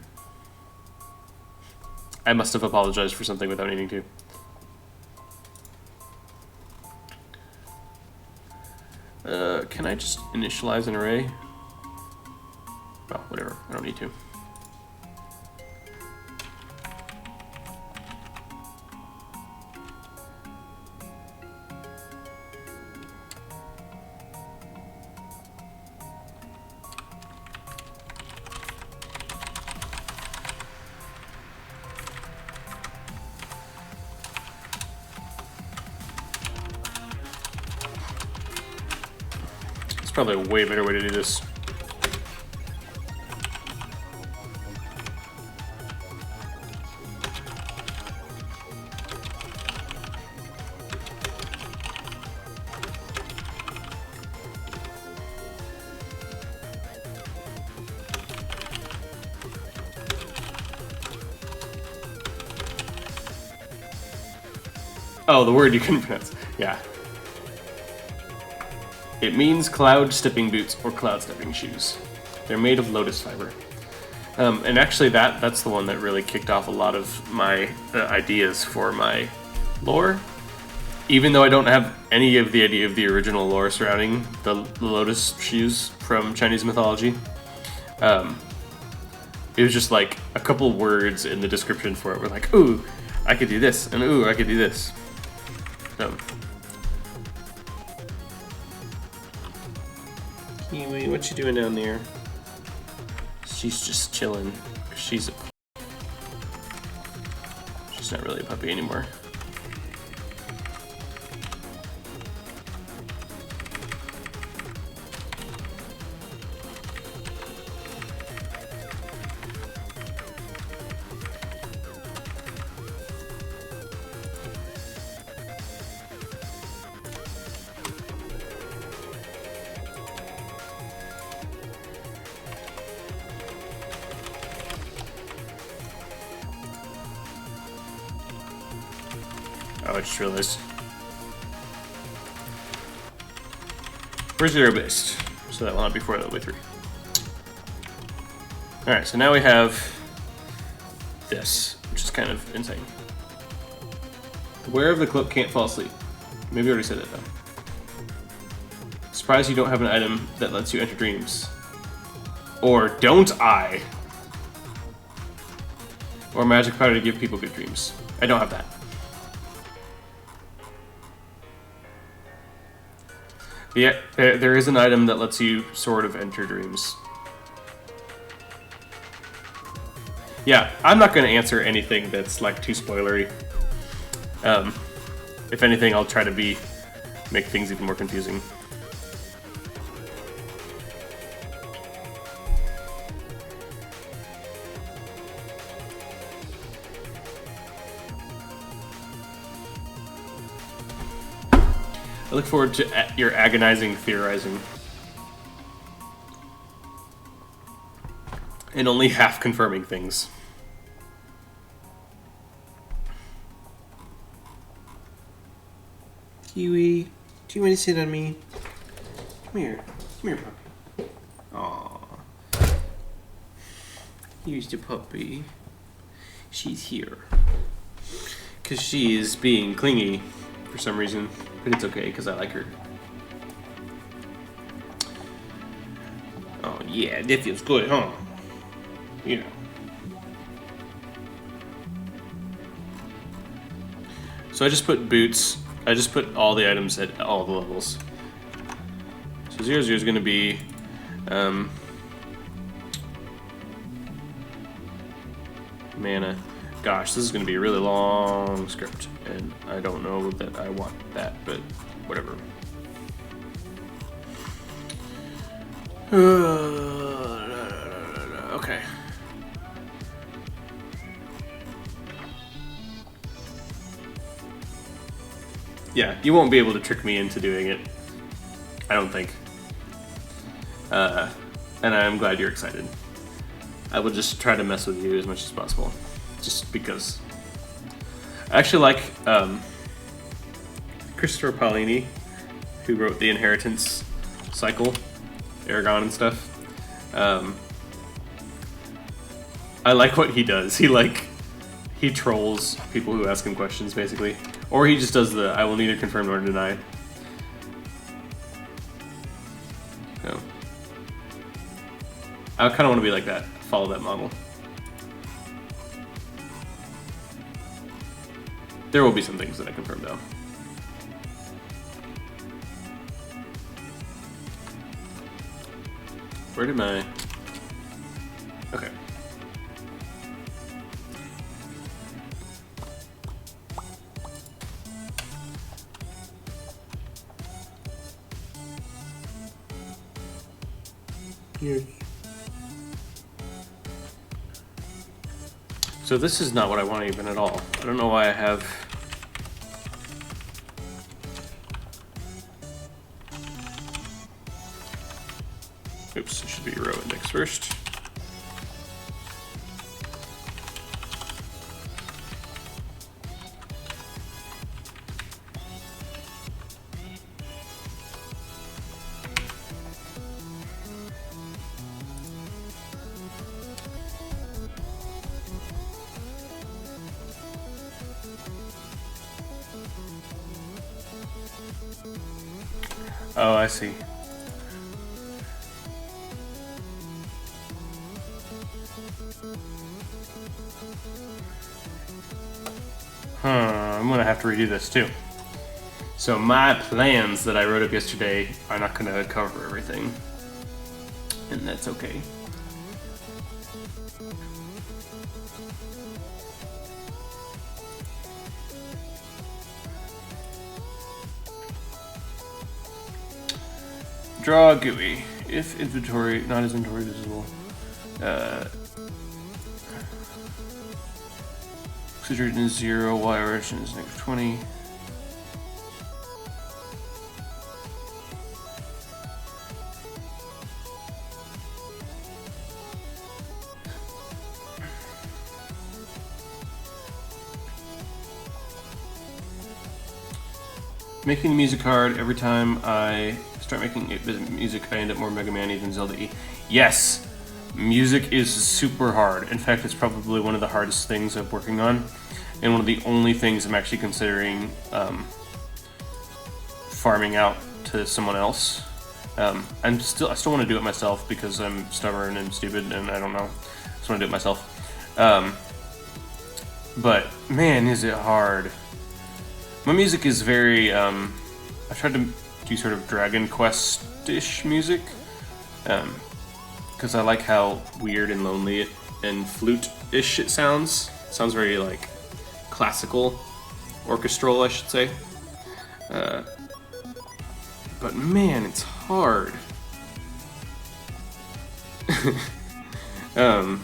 I must have apologized for something without needing to. Can I just initialize an array? Well, whatever. I don't need to. It's probably a way better way to do this. Oh, the word you couldn't pronounce. Yeah. It means cloud stepping boots or cloud stepping shoes. They're made of lotus fiber. And actually that's the one that really kicked off a lot of my ideas for my lore. Even though I don't have any of the idea of the original lore surrounding the lotus shoes from Chinese mythology. It was just like a couple words in the description for it were like, ooh, I could do this, and ooh, I could do this. Kiwi, what you doing down there? She's just chilling. She's not really a puppy anymore. Oh, I just realized. Where's your base? So that will not be 4, that will be 3. Alright, so now we have this, which is kind of insane. The wearer of the cloak can't fall asleep. Maybe I already said that though. Surprised you don't have an item that lets you enter dreams. Or don't I? Or magic powder to give people good dreams. I don't have that. Yeah, there is an item that lets you sort of enter dreams. Yeah, I'm not going to answer anything that's like too spoilery. If anything, I'll try to make things even more confusing. I look forward to your agonizing theorizing. And only half confirming things. Kiwi, do you want to sit on me? Come here, puppy. Aww. Here's the puppy. She's here. Because she is being clingy for some reason. But it's okay, because I like her. Oh yeah, that feels good, huh? You know. So I just put boots. I just put all the items at all the levels. So 0, 0 is going to be... mana. Gosh, this is going to be a really long script, and I don't know that I want that, but whatever. Okay. Yeah, you won't be able to trick me into doing it. I don't think. And I'm glad you're excited. I will just try to mess with you as much as possible, just because. I actually like Christopher Paolini, who wrote the Inheritance cycle, Aragon and stuff. I like what he does. He trolls people who ask him questions, basically. Or he just does the, I will neither confirm nor deny. So, I kind of want to be like that, follow that model. There will be some things that I confirm, though. Where did my... Okay. Yes. So this is not what I want even at all. I don't know why I have... Oops, it should be row index first. Oh, I see. I'm gonna have to redo this too. So my plans that I wrote up yesterday are not gonna cover everything. And that's okay. Draw a GUI. If inventory, not as inventory visible. Oxygen is 0, Y origin is -20. Making the music hard. Every time I start making music, I end up more Mega Man, even Zelda E. Yes! Music is super hard. In fact, it's probably one of the hardest things I'm working on, and one of the only things I'm actually considering farming out to someone else. I still want to do it myself because I'm stubborn and stupid, and I don't know. I just want to do it myself. But man, is it hard. My music is very. I tried to do sort of Dragon Quest-ish music. Because I like how weird and lonely and flute-ish it sounds. It sounds very, like, classical, orchestral, I should say. But man, it's hard. I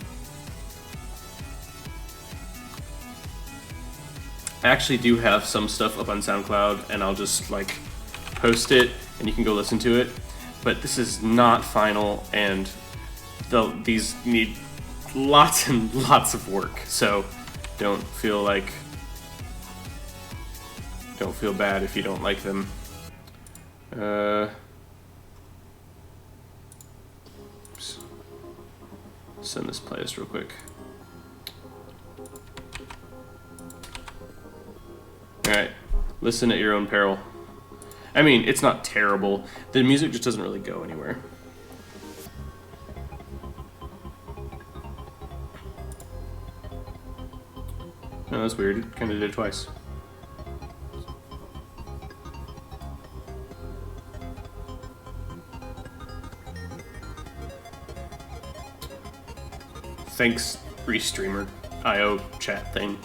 actually do have some stuff up on SoundCloud, and I'll just, like, post it, and you can go listen to it. But this is not final, and these need lots and lots of work, so don't feel bad if you don't like them. Oops. Send this playlist real quick. Alright, listen at your own peril. I mean, it's not terrible. The music just doesn't really go anywhere. Oh, that's weird. It kind of did it twice. Thanks, Restreamer IO chat thing,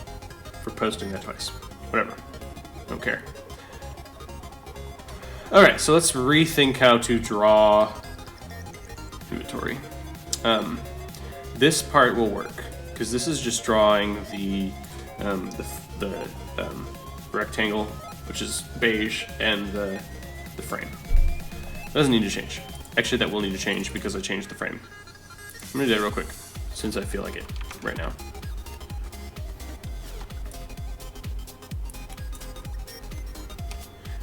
for posting that twice. Whatever. Don't care. Alright, so let's rethink how to draw inventory. This part will work, because this is just drawing the rectangle, which is beige, and the frame. Doesn't need to change. Actually, that will need to change because I changed the frame. I'm gonna do that real quick. since I feel like it right now.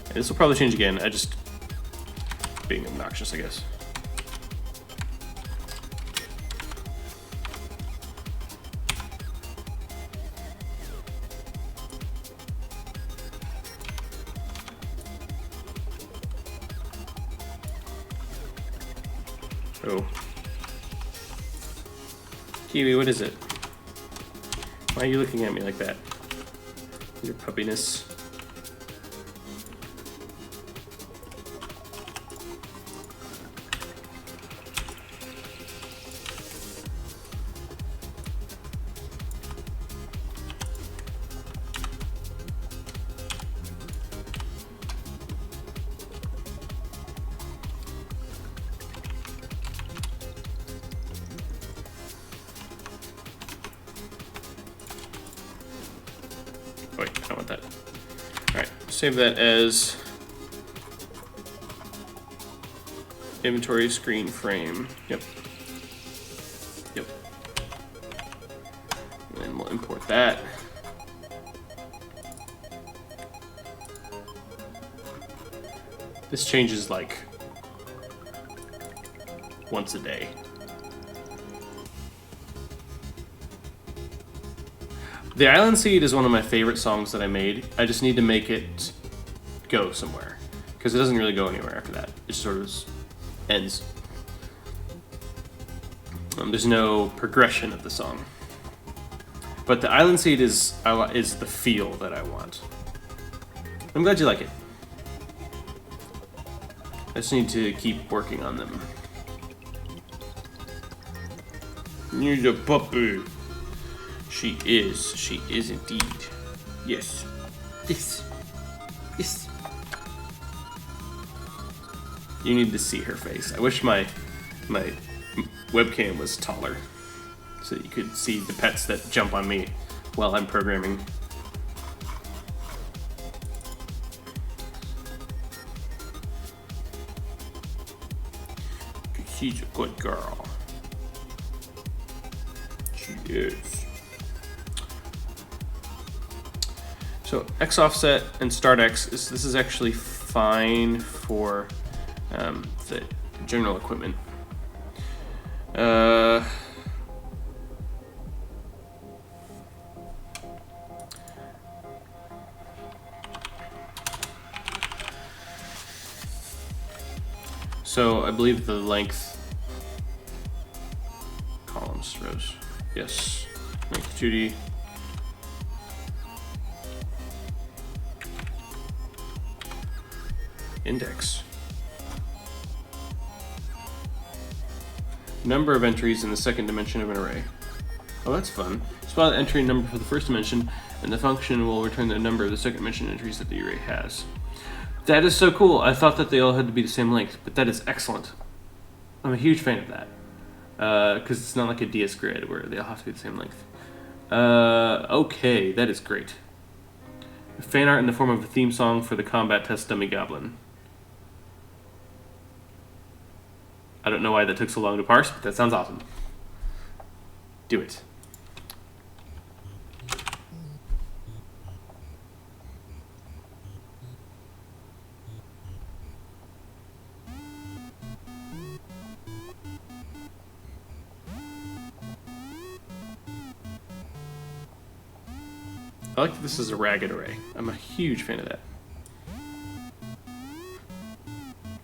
And this will probably change again. I just being obnoxious, I guess. Oh. Kiwi, what is it? Why are you looking at me like that? Your puppiness. Wait, I don't want that. Alright, save that as inventory screen frame. Yep. Yep. And then we'll import that. This changes like once a day. The Island Seed is one of my favorite songs that I made. I just need to make it go somewhere, because it doesn't really go anywhere after that. It just sort of ends. There's no progression of the song. But the Island Seed is the feel that I want. I'm glad you like it. I just need to keep working on them. Need a puppy. She is indeed. Yes. Yes. Yes. You need to see her face. I wish my webcam was taller so that you could see the pets that jump on me while I'm programming. She's a good girl. She is. So X offset and start X, this is actually fine for the general equipment. So I believe the length columns, rows, yes, length 2D. Index. Number of entries in the second dimension of an array. Oh, that's fun. Spot the entry number for the first dimension, and the function will return the number of the second dimension entries that the array has. That is so cool. I thought that they all had to be the same length, but that is excellent. I'm a huge fan of that. Because it's not like a DS grid where they all have to be the same length. Okay, that is great. Fan art in the form of a theme song for the combat test dummy goblin. I don't know why that took so long to parse, but that sounds awesome. Do it. I like that this is a ragged array. I'm a huge fan of that.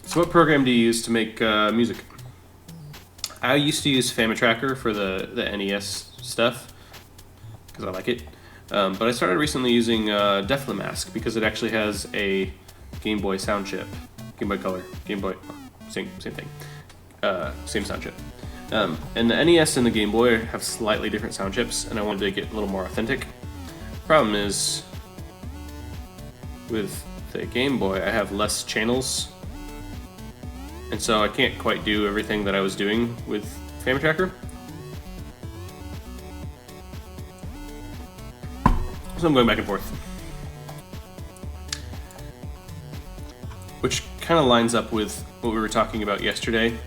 So what program do you use to make music? I used to use FamiTracker for the NES stuff, because I like it. But I started recently using Mask because it actually has a Game Boy sound chip. Game Boy Color, Game Boy, same thing. Same sound chip. And the NES and the Game Boy have slightly different sound chips, and I wanted to get a little more authentic. Problem is, with the Game Boy, I have less channels, and so I can't quite do everything that I was doing with FamiTracker. So I'm going back and forth. Which kind of lines up with what we were talking about yesterday,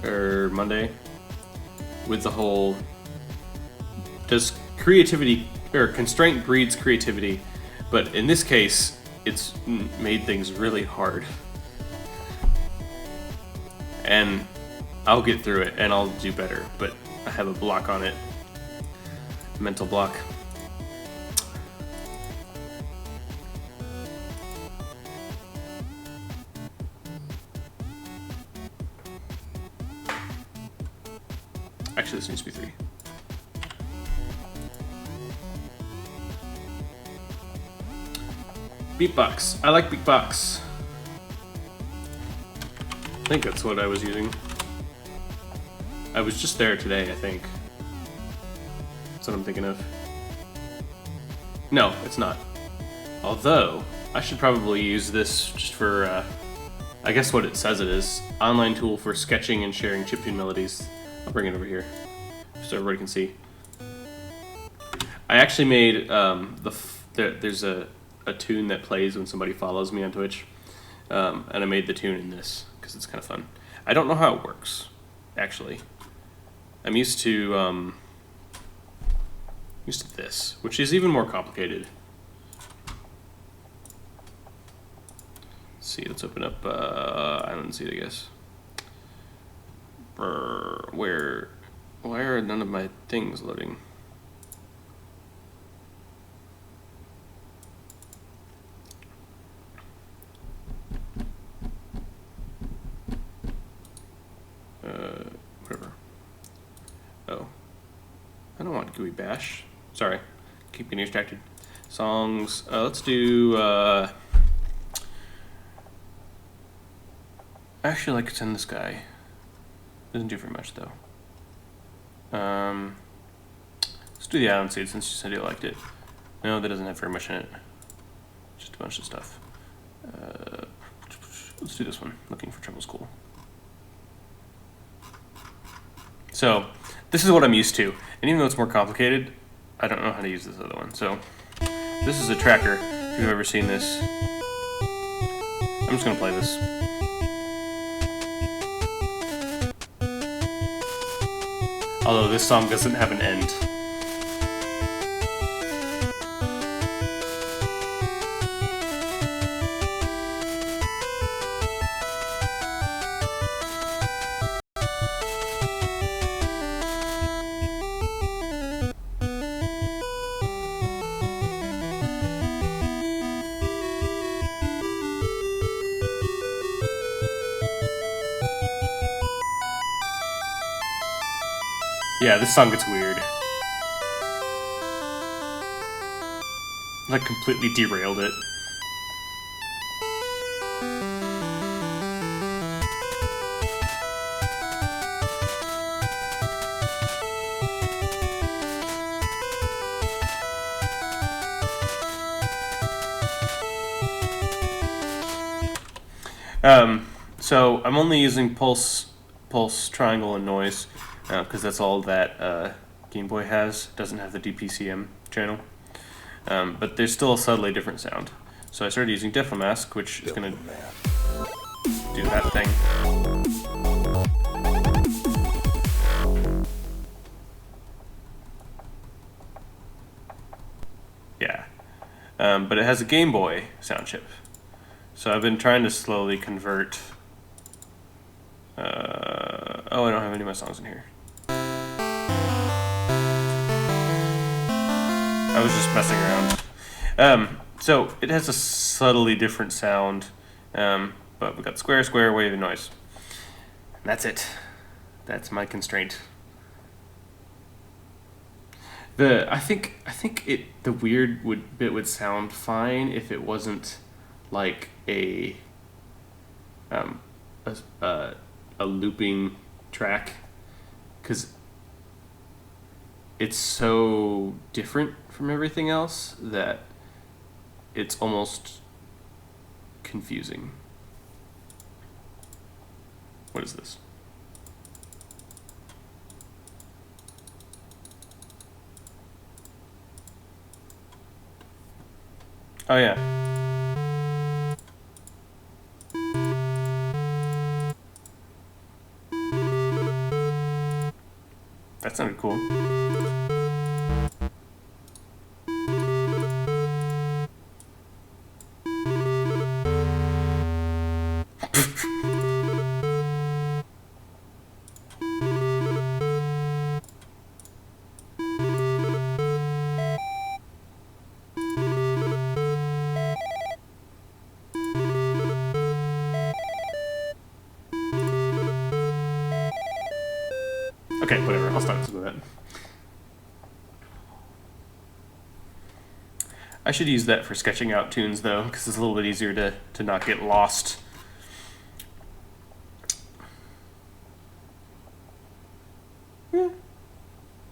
or Monday, with the whole does creativity, or constraint breeds creativity, but in this case, it's made things really hard. And I'll get through it, and I'll do better, but I have a block on it. Mental block. Actually, this needs to be 3. Beatbox. I like beatbox. I think that's what I was using. I was just there today, I think. That's what I'm thinking of. No, it's not. Although, I should probably use this just for, I guess what it says it is. Online tool for sketching and sharing chiptune melodies. I'll bring it over here so everybody can see. I actually made, there's a tune that plays when somebody follows me on Twitch. And I made the tune in this because it's kind of fun. I don't know how it works, actually. I'm used to this, which is even more complicated. Let's see, let's open up, I don't see it, I guess. Why are none of my things loading? Whatever. Oh. I don't want GUI bash. Sorry. Keep getting distracted. Songs. Let's do, actually, I like to send this guy. Doesn't do very much, though. Let's do the Island Seed since you said you liked it. No, that doesn't have very much in it. Just a bunch of stuff. Let's do this one. Looking for Trouble School. So, this is what I'm used to. And even though it's more complicated, I don't know how to use this other one. So, this is a tracker, if you've ever seen this. I'm just going to play this. Although this song doesn't have an end. Yeah, this song gets weird. Like, completely derailed it. So I'm only using pulse, triangle, and noise. Because that's all that Game Boy has. It doesn't have the DPCM channel. But there's still a subtly different sound. So I started using Mask, which is going to do that thing. Yeah. But it has a Game Boy sound chip. So I've been trying to slowly convert... oh, I don't have any of my songs in here. I was just messing around. So it has a subtly different sound, but we got square, square, wave, and noise. And that's it. That's my constraint. I think the weird bit would sound fine if it wasn't like a looping track, because it's so different from everything else that it's almost confusing. What is this? Oh yeah. That sounded cool. Okay, whatever. I'll stop with that. I should use that for sketching out tunes, though, because it's a little bit easier to not get lost. Yeah,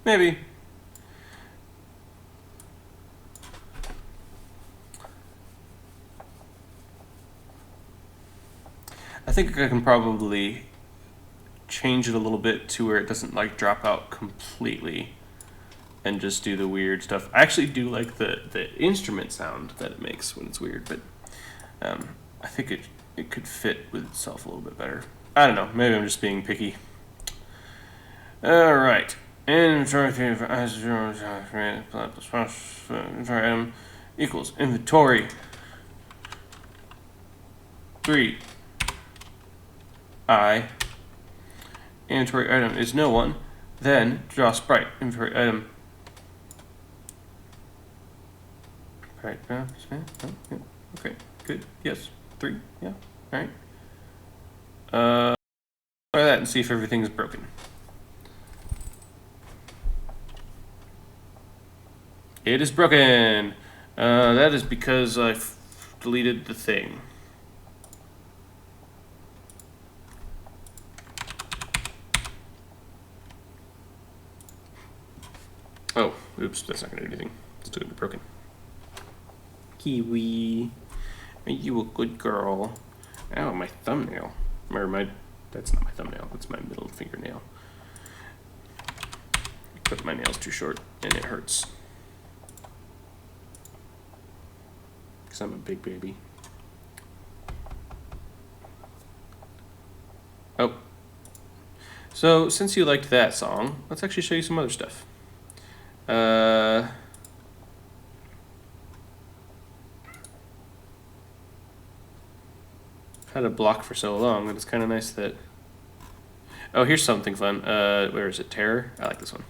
maybe. I think I can probably change it a little bit to where it doesn't like drop out completely and just do the weird stuff. I actually do like the instrument sound that it makes when it's weird, but I think it could fit with itself a little bit better. I don't know. Maybe I'm just being picky. All right. Inventory item equals inventory 3 I. Inventory item is no one. Then draw sprite. Inventory item. Right. Okay. Good. Yes. 3. Yeah. All right. Try that and see if everything's broken. It is broken. That is because I deleted the thing. Oh, oops, that's not going to do anything. It's still going to be broken. Kiwi, are you a good girl? Ow, my thumbnail. That's not my thumbnail, that's my middle fingernail. I cut my nails too short and it hurts. Because I'm a big baby. Oh. So, since you liked that song, let's actually show you some other stuff. I've had a block for so long that it's kind of nice that... Oh, here's something fun. Where is it? Terror? I like this one.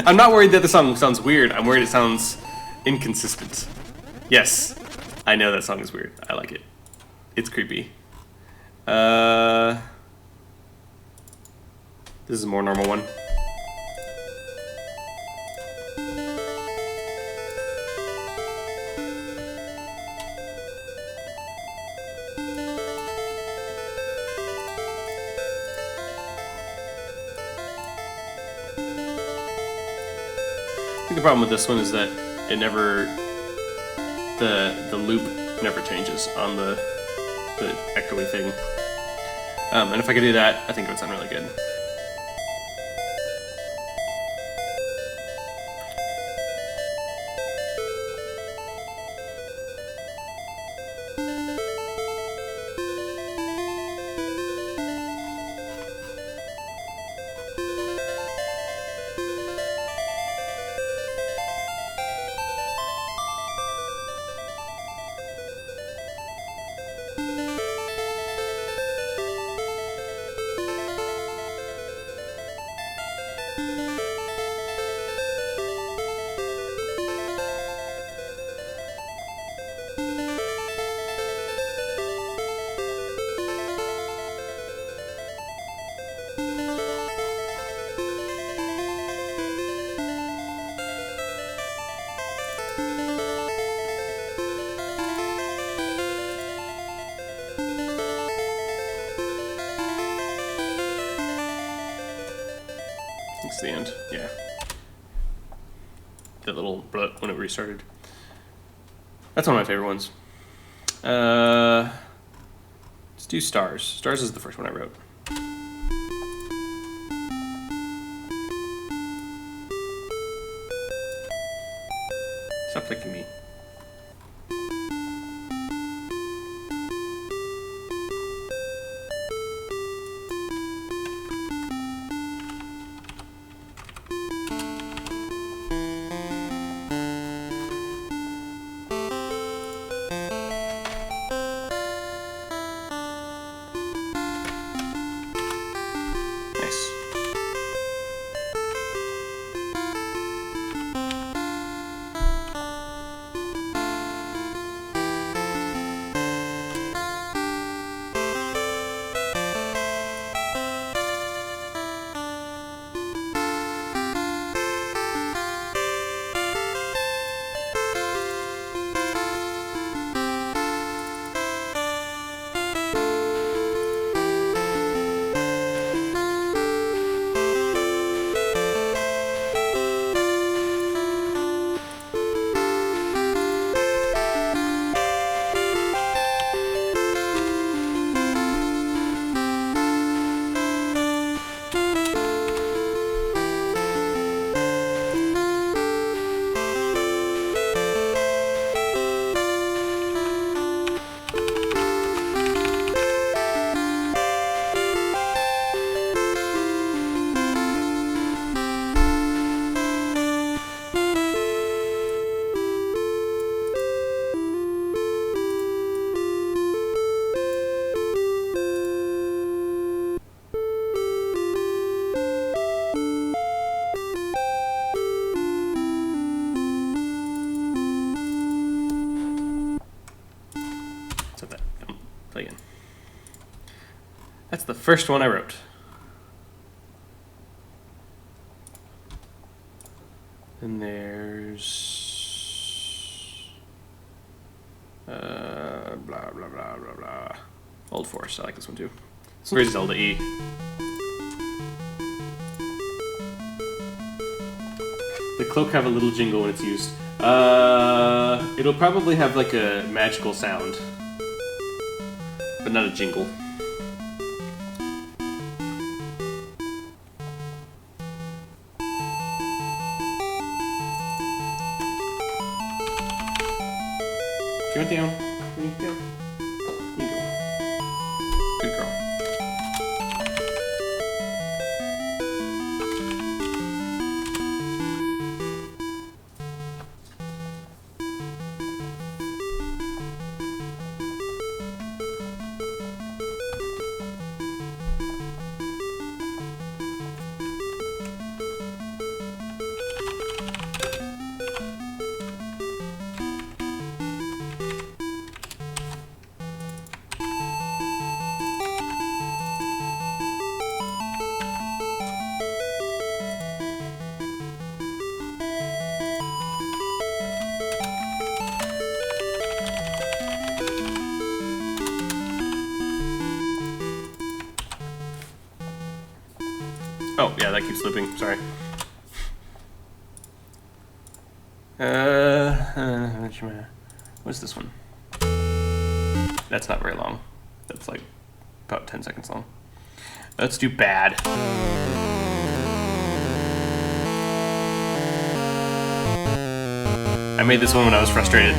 I'm not worried that the song sounds weird. I'm worried it sounds inconsistent. Yes, I know that song is weird. I like it. It's creepy. This is a more normal one. I think the problem with this one is that it never, the loop never changes on the echoey thing. And if I could do that, I think it would sound really good. It's the end, yeah. That little blip when it restarted. That's one of my favorite ones. do stars. Stars is the first one I wrote. Stop clicking me. Play again. That's the first one I wrote. Then there's blah blah blah blah blah. Old Forest. I like this one too. Where's Zelda E? The Cloak have a little jingle when it's used. It'll probably have like a magical sound, but not a jingle. You went down. You go. You go. Good girl. Oh, yeah, that keeps looping. Sorry. What's this one? That's not very long. That's like about 10 seconds long. Let's do bad. I made this one when I was frustrated.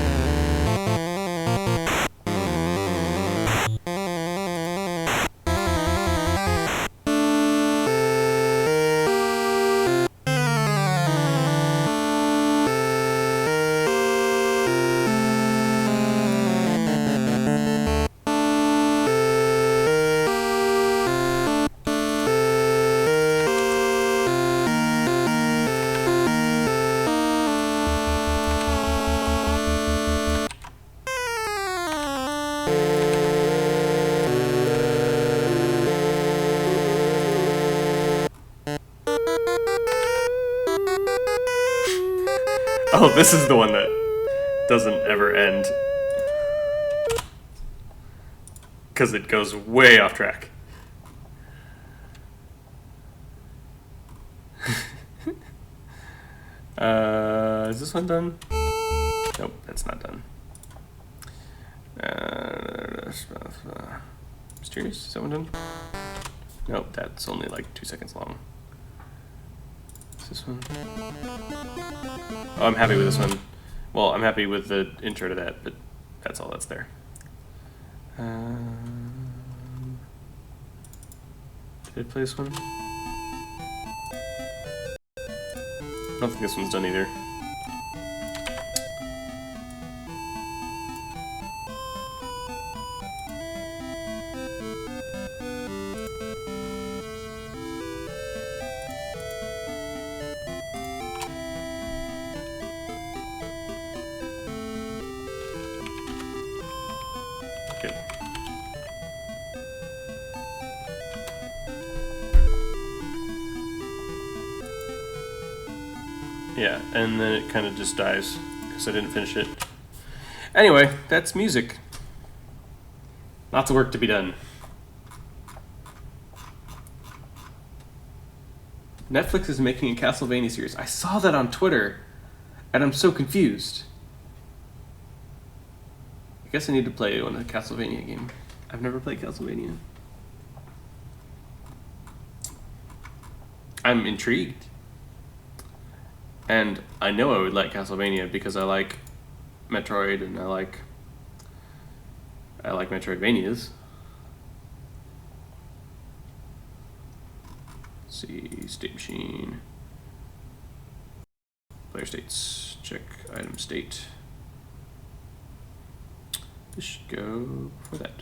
Oh, this is the one that doesn't ever end. Because it goes way off track. Is this one done? Nope, that's not done. Mysterious? Is that one done? Nope, that's only like 2 seconds long. Is this one? Oh, I'm happy with this one. Well, I'm happy with the intro to that, but that's all that's there. Did I play this one? I don't think this one's done either. Good. Yeah, and then it kind of just dies because I didn't finish it. Anyway, that's music. Lots of work to be done. Netflix is making a Castlevania series. I saw that on Twitter, and I'm so confused. I guess I need to play one of the Castlevania game. I've never played Castlevania. I'm intrigued. And I know I would like Castlevania because I like Metroid and I like Metroidvanias. Let's see, state machine. Player states. Check item state. This should go for that.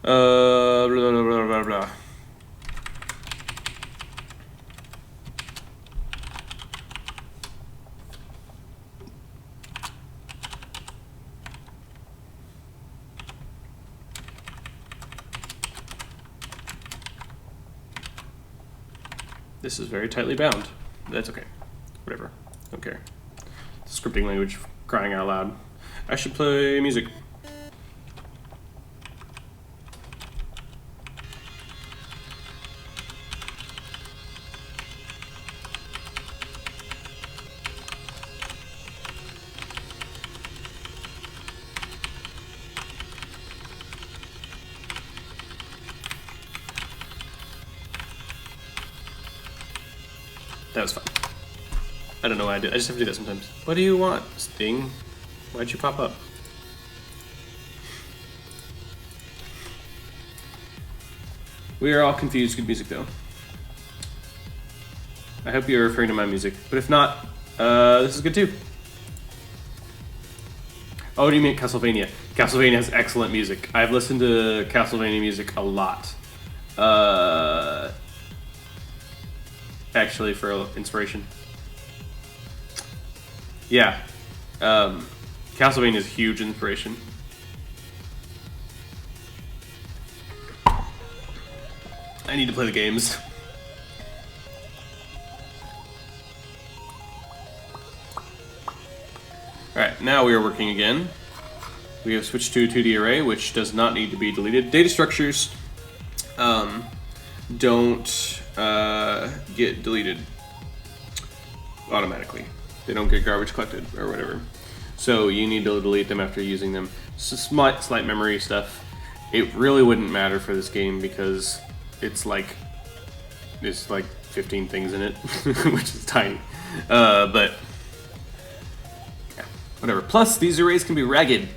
Blah, blah, blah, blah, blah. This is very tightly bound. That's okay. Whatever. Don't care. It's a scripting language, crying out loud. I should play music. That was fun. I don't know why I did. I just have to do that sometimes. What do you want, Sting? Why'd you pop up? We are all confused. Good music, though. I hope you're referring to my music. But if not, this is good, too. Oh, what do you mean Castlevania? Castlevania has excellent music. I've listened to Castlevania music a lot. Actually, for inspiration. Yeah. Castlevania is a huge inspiration. I need to play the games. Alright, now we are working again. We have switched to a 2D array, which does not need to be deleted. Data structures don't get deleted automatically. They don't get garbage collected or whatever. So you need to delete them after using them. So slight memory stuff. It really wouldn't matter for this game because it's like there's like 15 things in it, which is tiny. But yeah, whatever. Plus, these arrays can be ragged.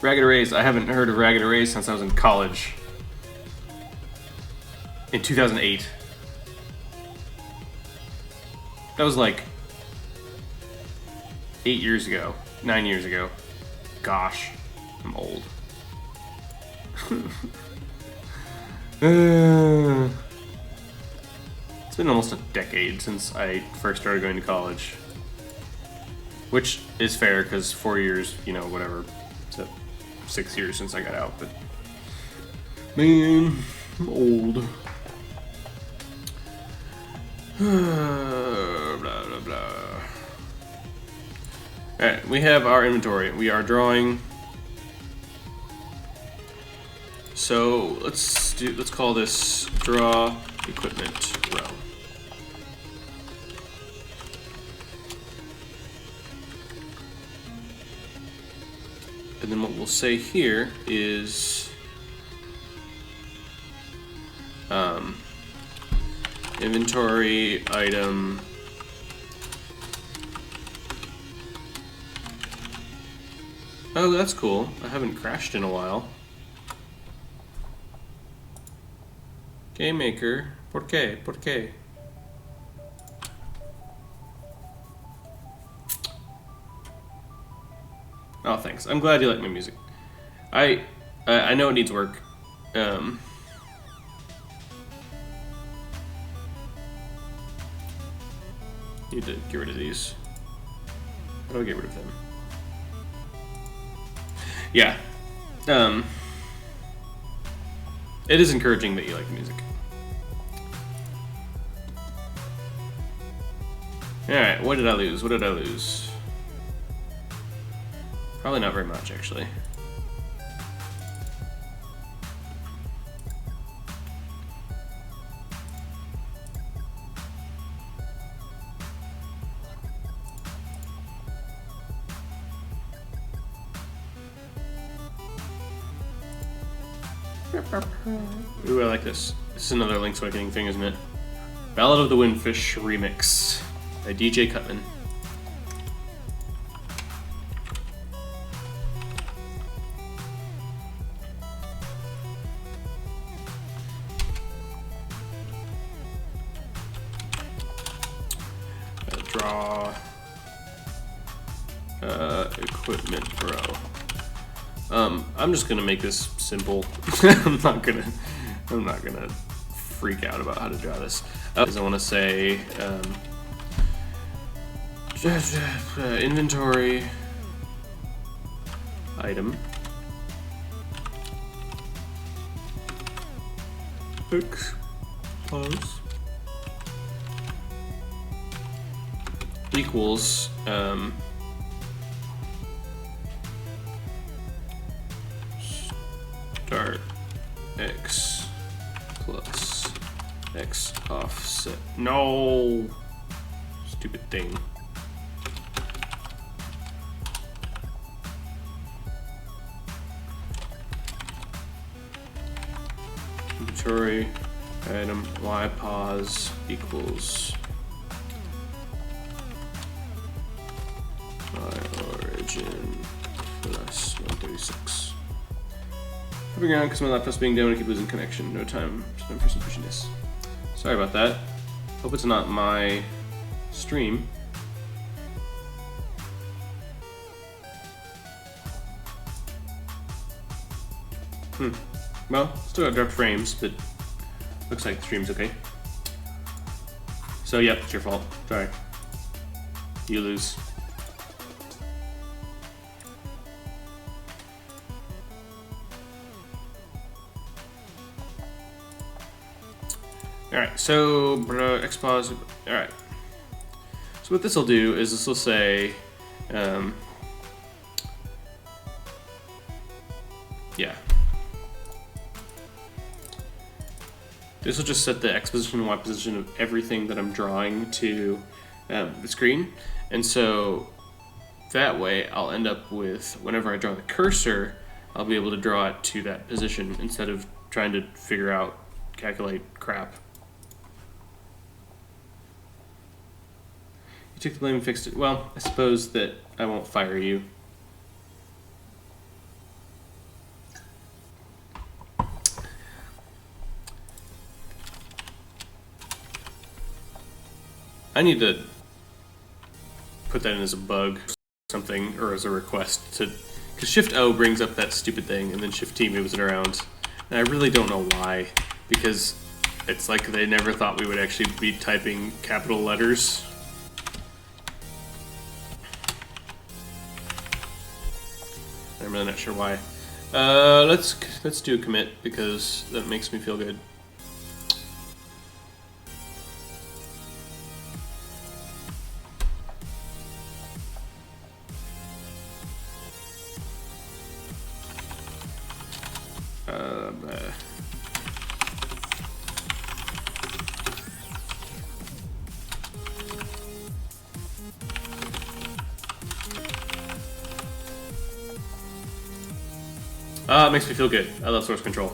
Ragged arrays. I haven't heard of ragged arrays since I was in college. In 2008. That was like 8 years ago, 9 years ago. Gosh, I'm old. It's been almost a decade since I first started going to college. Which is fair, because 4 years, you know, whatever. So 6 years since I got out, but... Man, I'm old. Blah, blah, blah. Alright, we have our inventory. We are drawing. So let's call this draw equipment row. And then what we'll say here is Inventory, item. Oh, that's cool. I haven't crashed in a while. Game maker. ¿Por qué? ¿Por qué? Oh, thanks. I'm glad you like my music. I know it needs work. Need to get rid of these. How do I get rid of them? Yeah. It is encouraging that you like the music. Alright, what did I lose? What did I lose? Probably not very much, actually. Ooh, I like this. This is another Link's Awakening thing, isn't it? Ballad of the Windfish remix by DJ Cutman. Draw equipment, bro. I'm just gonna make this simple. I'm not gonna freak out about how to draw this. Because I want to say inventory item X plus equals start X plus X offset. No! Stupid thing. Inventory item Y pause equals Y origin plus 136. Moving on because my laptop's being down and I keep losing connection. No time for some pushiness. Sorry about that. Hope it's not my stream. Well, still got dropped frames, but looks like the stream's okay. So, yep, it's your fault. Sorry. You lose. Alright, so expose. Alright. So what this will do is this will say, yeah. This will just set the X position and Y position of everything that I'm drawing to the screen. And so that way I'll end up with, whenever I draw the cursor, I'll be able to draw it to that position instead of trying to figure out, calculate crap. You took the blame and fixed it. Well, I suppose that I won't fire you. I need to put that in as a bug or something, or as a request to, because Shift O brings up that stupid thing and then Shift T moves it around. And I really don't know why, because it's like they never thought we would actually be typing capital letters. I'm really not sure why. Let's do a commit because that makes me feel good. It makes me feel good. I love source control.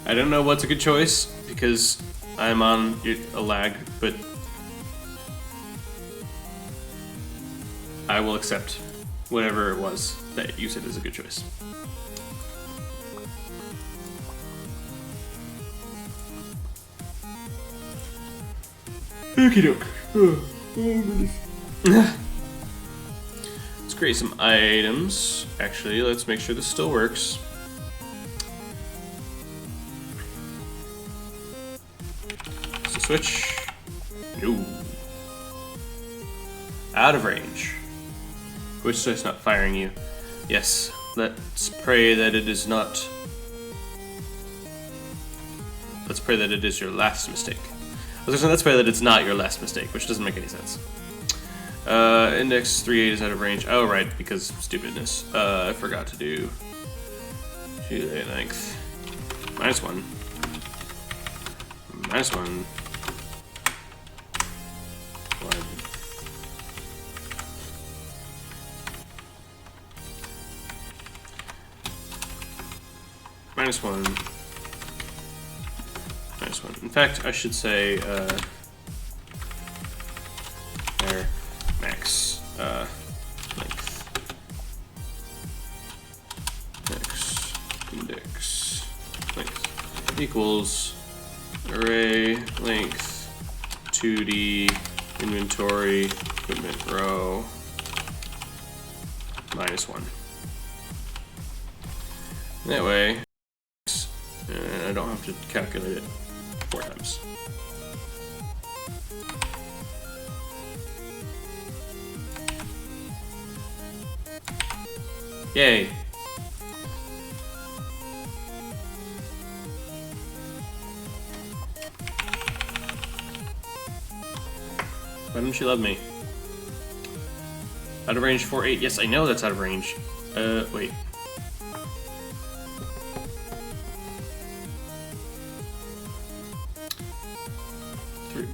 I don't know what's a good choice because I'm on a lag, but I will accept whatever it was that you said is a good choice. Okie doke. Let's create some items. Actually, let's make sure this still works. So switch. No. Out of range. Which so it's not firing you. Yes. Let's pray that it is not. Let's pray that it is your last mistake. Let's pray that it's not your last mistake, which doesn't make any sense. Index 3.8 is out of range. Oh, right, because stupidness. I forgot to do 2 length. -1. -1. 1. -1. -1. In fact, I should say, there, max, length, max, index, length, equals, array, length, 2D, inventory, equipment row, -1. That way, I don't have to calculate it 4 times. Yay! Why don't you love me? Out of range 4.8. Yes, I know that's out of range. Wait.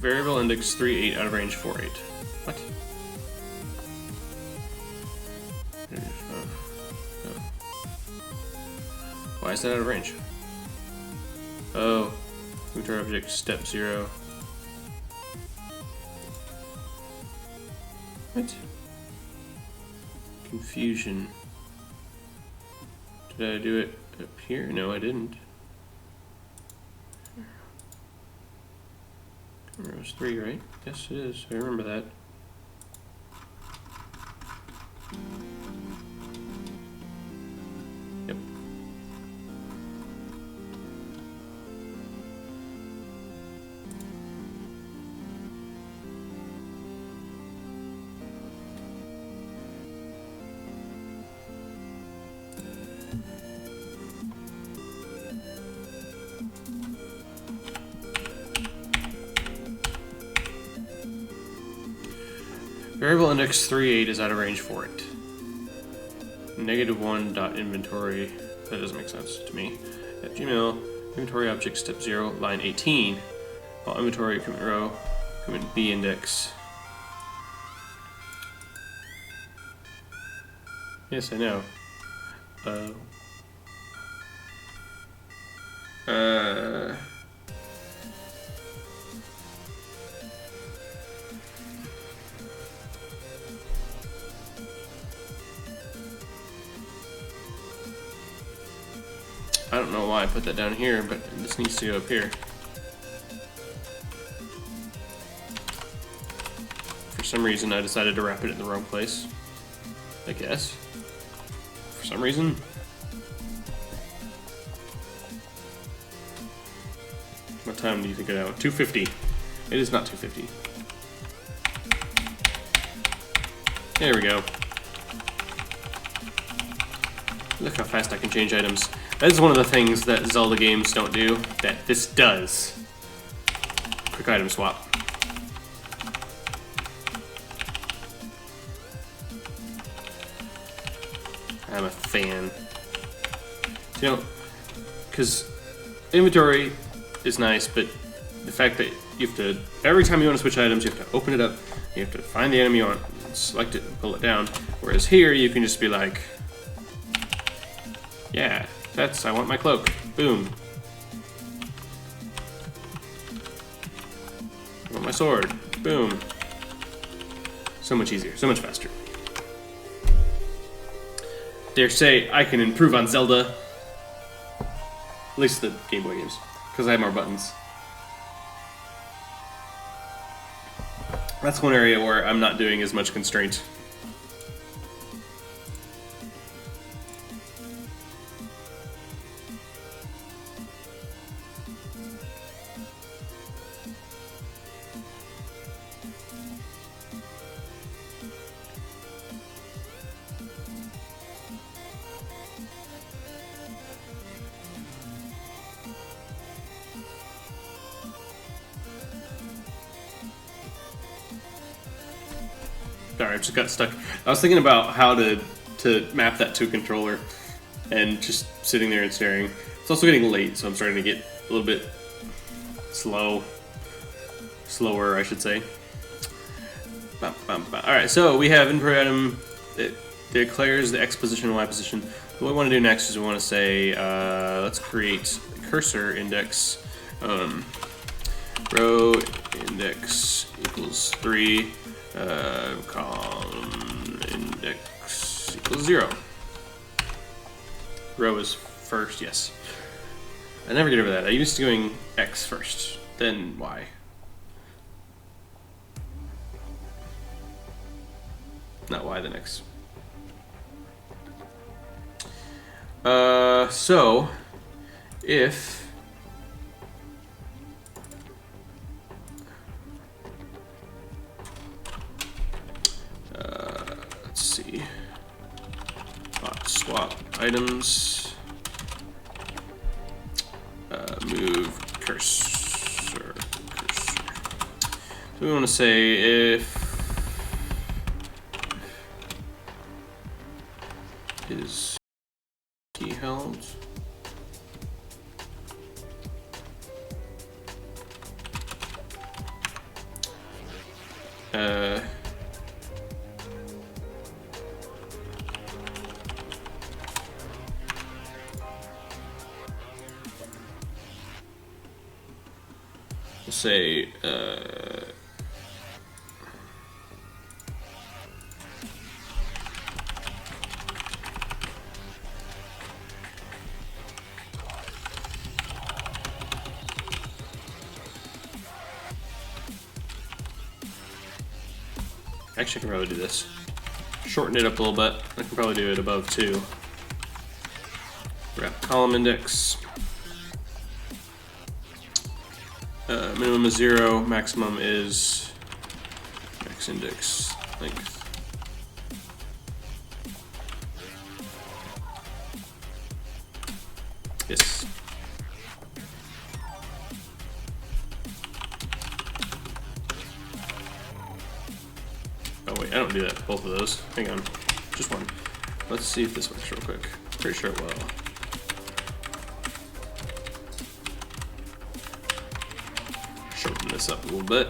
Variable index 3.8 out of range 4.8. What? Why is that out of range? Oh, inventory object step 0. What? Confusion. Did I do it up here? No, I didn't. Rows 3, right? Yes, it is. I remember that. Yep. Variable index 3.8 is out of range 4.8. -1 dot inventory. That doesn't make sense to me. At Gmail, inventory object step 0, line 18. While inventory equipment row, equipment B index. Yes, I know. I don't know why I put that down here, but this needs to go up here. For some reason, I decided to wrap it in the wrong place. I guess. For some reason. What time do you think I know? 2:50. It is not 2:50. There we go. Look how fast I can change items. That is one of the things that Zelda games don't do, that this does. Quick item swap. I'm a fan. You know, because inventory is nice, but the fact that you have to, every time you want to switch items, you have to open it up, you have to find the item you want, select it, and pull it down. Whereas here, you can just be like, yeah, I want my cloak. Boom. sword. Boom. So much easier, so much faster. Dare say I can improve on Zelda. At least the Game Boy games, because I have more buttons. That's one area where I'm not doing as much constraint. Sorry, I just got stuck. I was thinking about how to map that to a controller, and just sitting there and staring. It's also getting late, so I'm starting to get a little bit slower, I should say. Alright, so we have input item that declares the X position and Y position. What we want to do next is we want to say, let's create cursor index, row index equals 3, column index equals 0. Row is first, yes. I never get over that. I used to going X first, then Y. Not Y, then X. So if let's see, swap items, move cursor. So we want to say if is key held. We'll say actually, I can probably do this. Shorten it up a little bit. I can probably do it above 2. Wrap column index. Minimum is 0. Maximum is max index length. Yes. Oh wait, I don't do that. Both of those. Hang on. Just one. Let's see if this works real quick. Pretty sure it will. Shorten this up a little bit.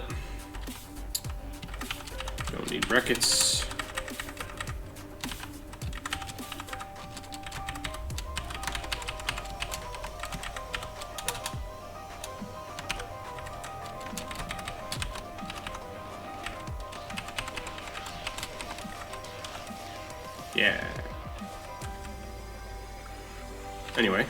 Don't need brackets. Yeah. Anyway,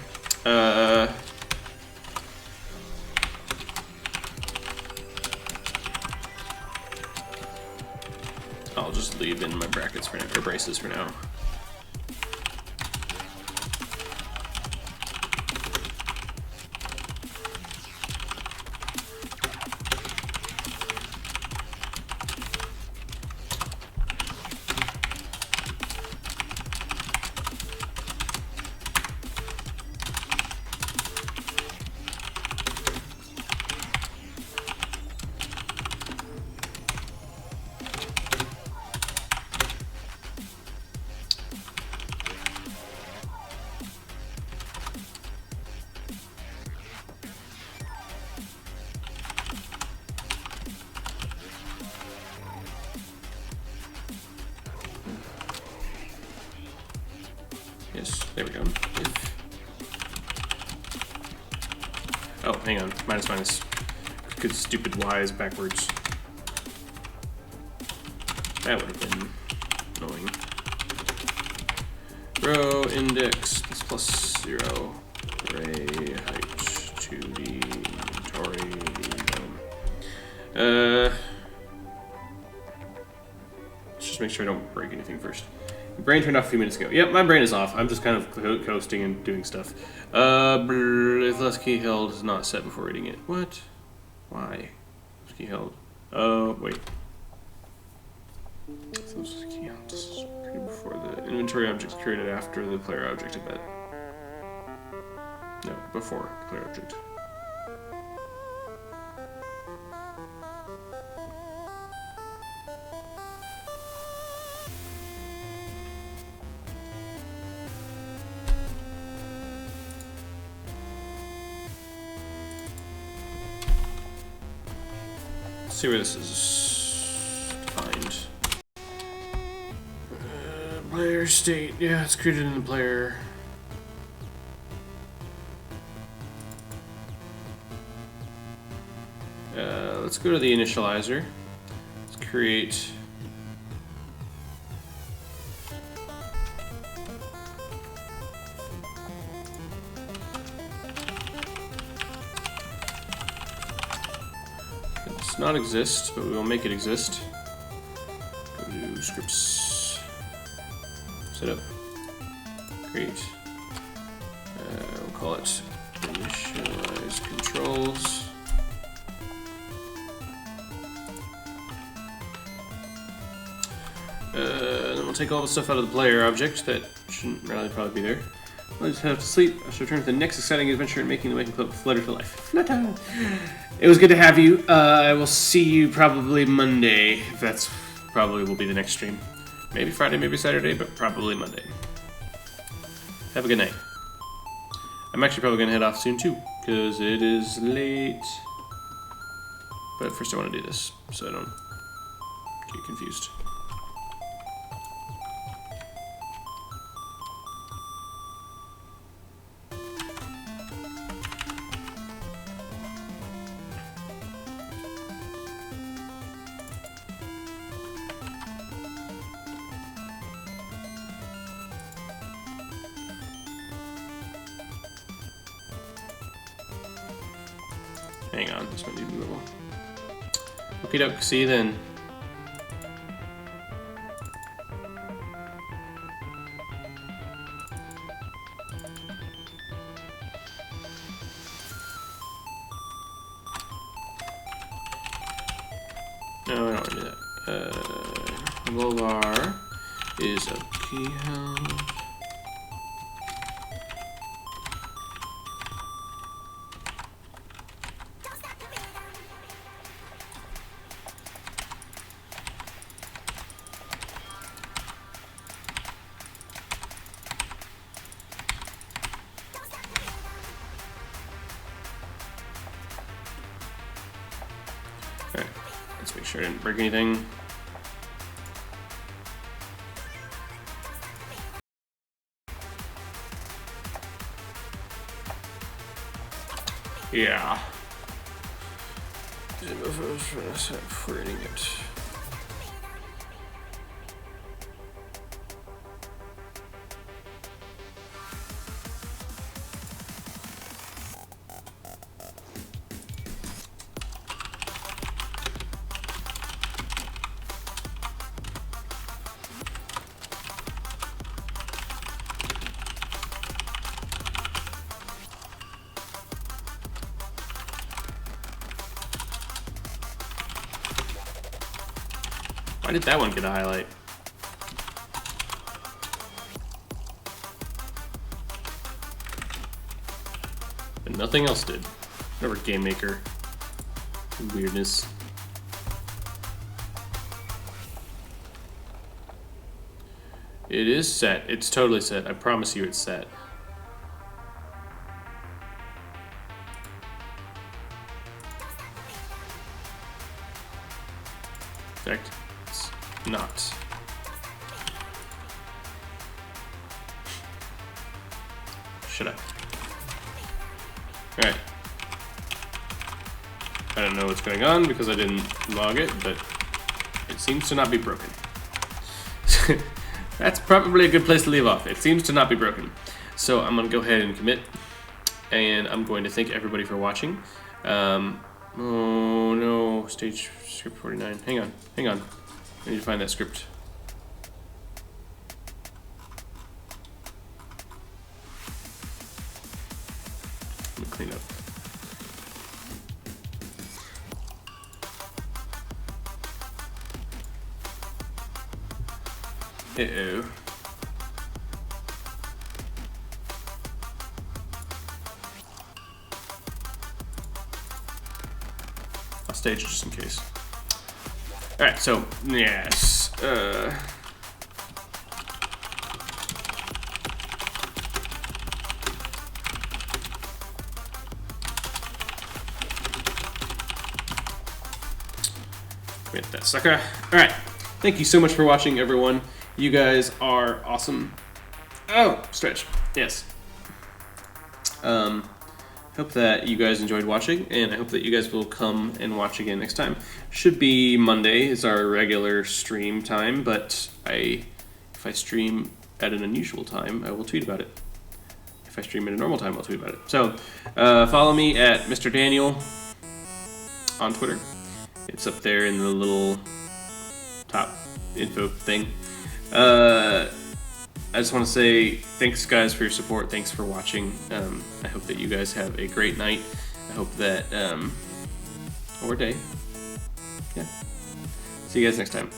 I'll just leave in my brackets for now, or braces for now. Yes, there we go. Oh, hang on. Minus. Good stupid Y is backwards. That would have been annoying. Row index plus 0. Array height 2D inventory. Let's just make sure I don't break anything first. Your brain turned off a few minutes ago. Yep, my brain is off. I'm just kind of coasting and doing stuff. If less key held is not set before reading it. What? Why? Less key held. Oh, wait. So this key held before the inventory object is created after the player object, I bet. No, before the player object. Let's see where this is defined. Player state, yeah, it's created in the player. Let's go to the initializer. Let's create. It does not exist, but we will make it exist. Go to scripts. Setup. Create. We'll call it initialize controls. Then we'll take all the stuff out of the player object that shouldn't really probably be there. I'll just have to sleep. I shall return to the next exciting adventure in making the Waking Cloak flutter to life. Flutter! It was good to have you. I will see you probably Monday. That's probably will be the next stream. Maybe Friday, maybe Saturday, but probably Monday. Have a good night. I'm actually probably going to head off soon too, because it is late. But first I want to do this, so I don't get confused. Hang on, this might need removal. Okie doke, see you then. No, I don't want to do that. Volvar is a key held. Alright, let's make sure I didn't break anything. Yeah. For reading it. Why did that one get a highlight? But nothing else did. Whatever, Game Maker. Weirdness. It is set. It's totally set. I promise you it's set. In fact, it's not. Shut up. Alright. I don't know what's going on because I didn't log it, but it seems to not be broken. That's probably a good place to leave off. It seems to not be broken. So I'm going to go ahead and commit. And I'm going to thank everybody for watching. Oh no, stage script 49. Hang on. I need to find that script. Let me clean up. Uh-oh. I'll stage it just in case. Alright, so, yes. Commit that sucker. Alright, thank you so much for watching, everyone. You guys are awesome. Oh, stretch. Yes. Hope that you guys enjoyed watching, and I hope that you guys will come and watch again next time. Should be Monday is our regular stream time, but if I stream at an unusual time, I will tweet about it. If I stream at a normal time, I'll tweet about it. So, follow me at Mr. Daniel on Twitter. It's up there in the little top info thing. I just want to say thanks, guys, for your support. Thanks for watching. I hope that you guys have a great night. I hope that, or day. Yeah. See you guys next time.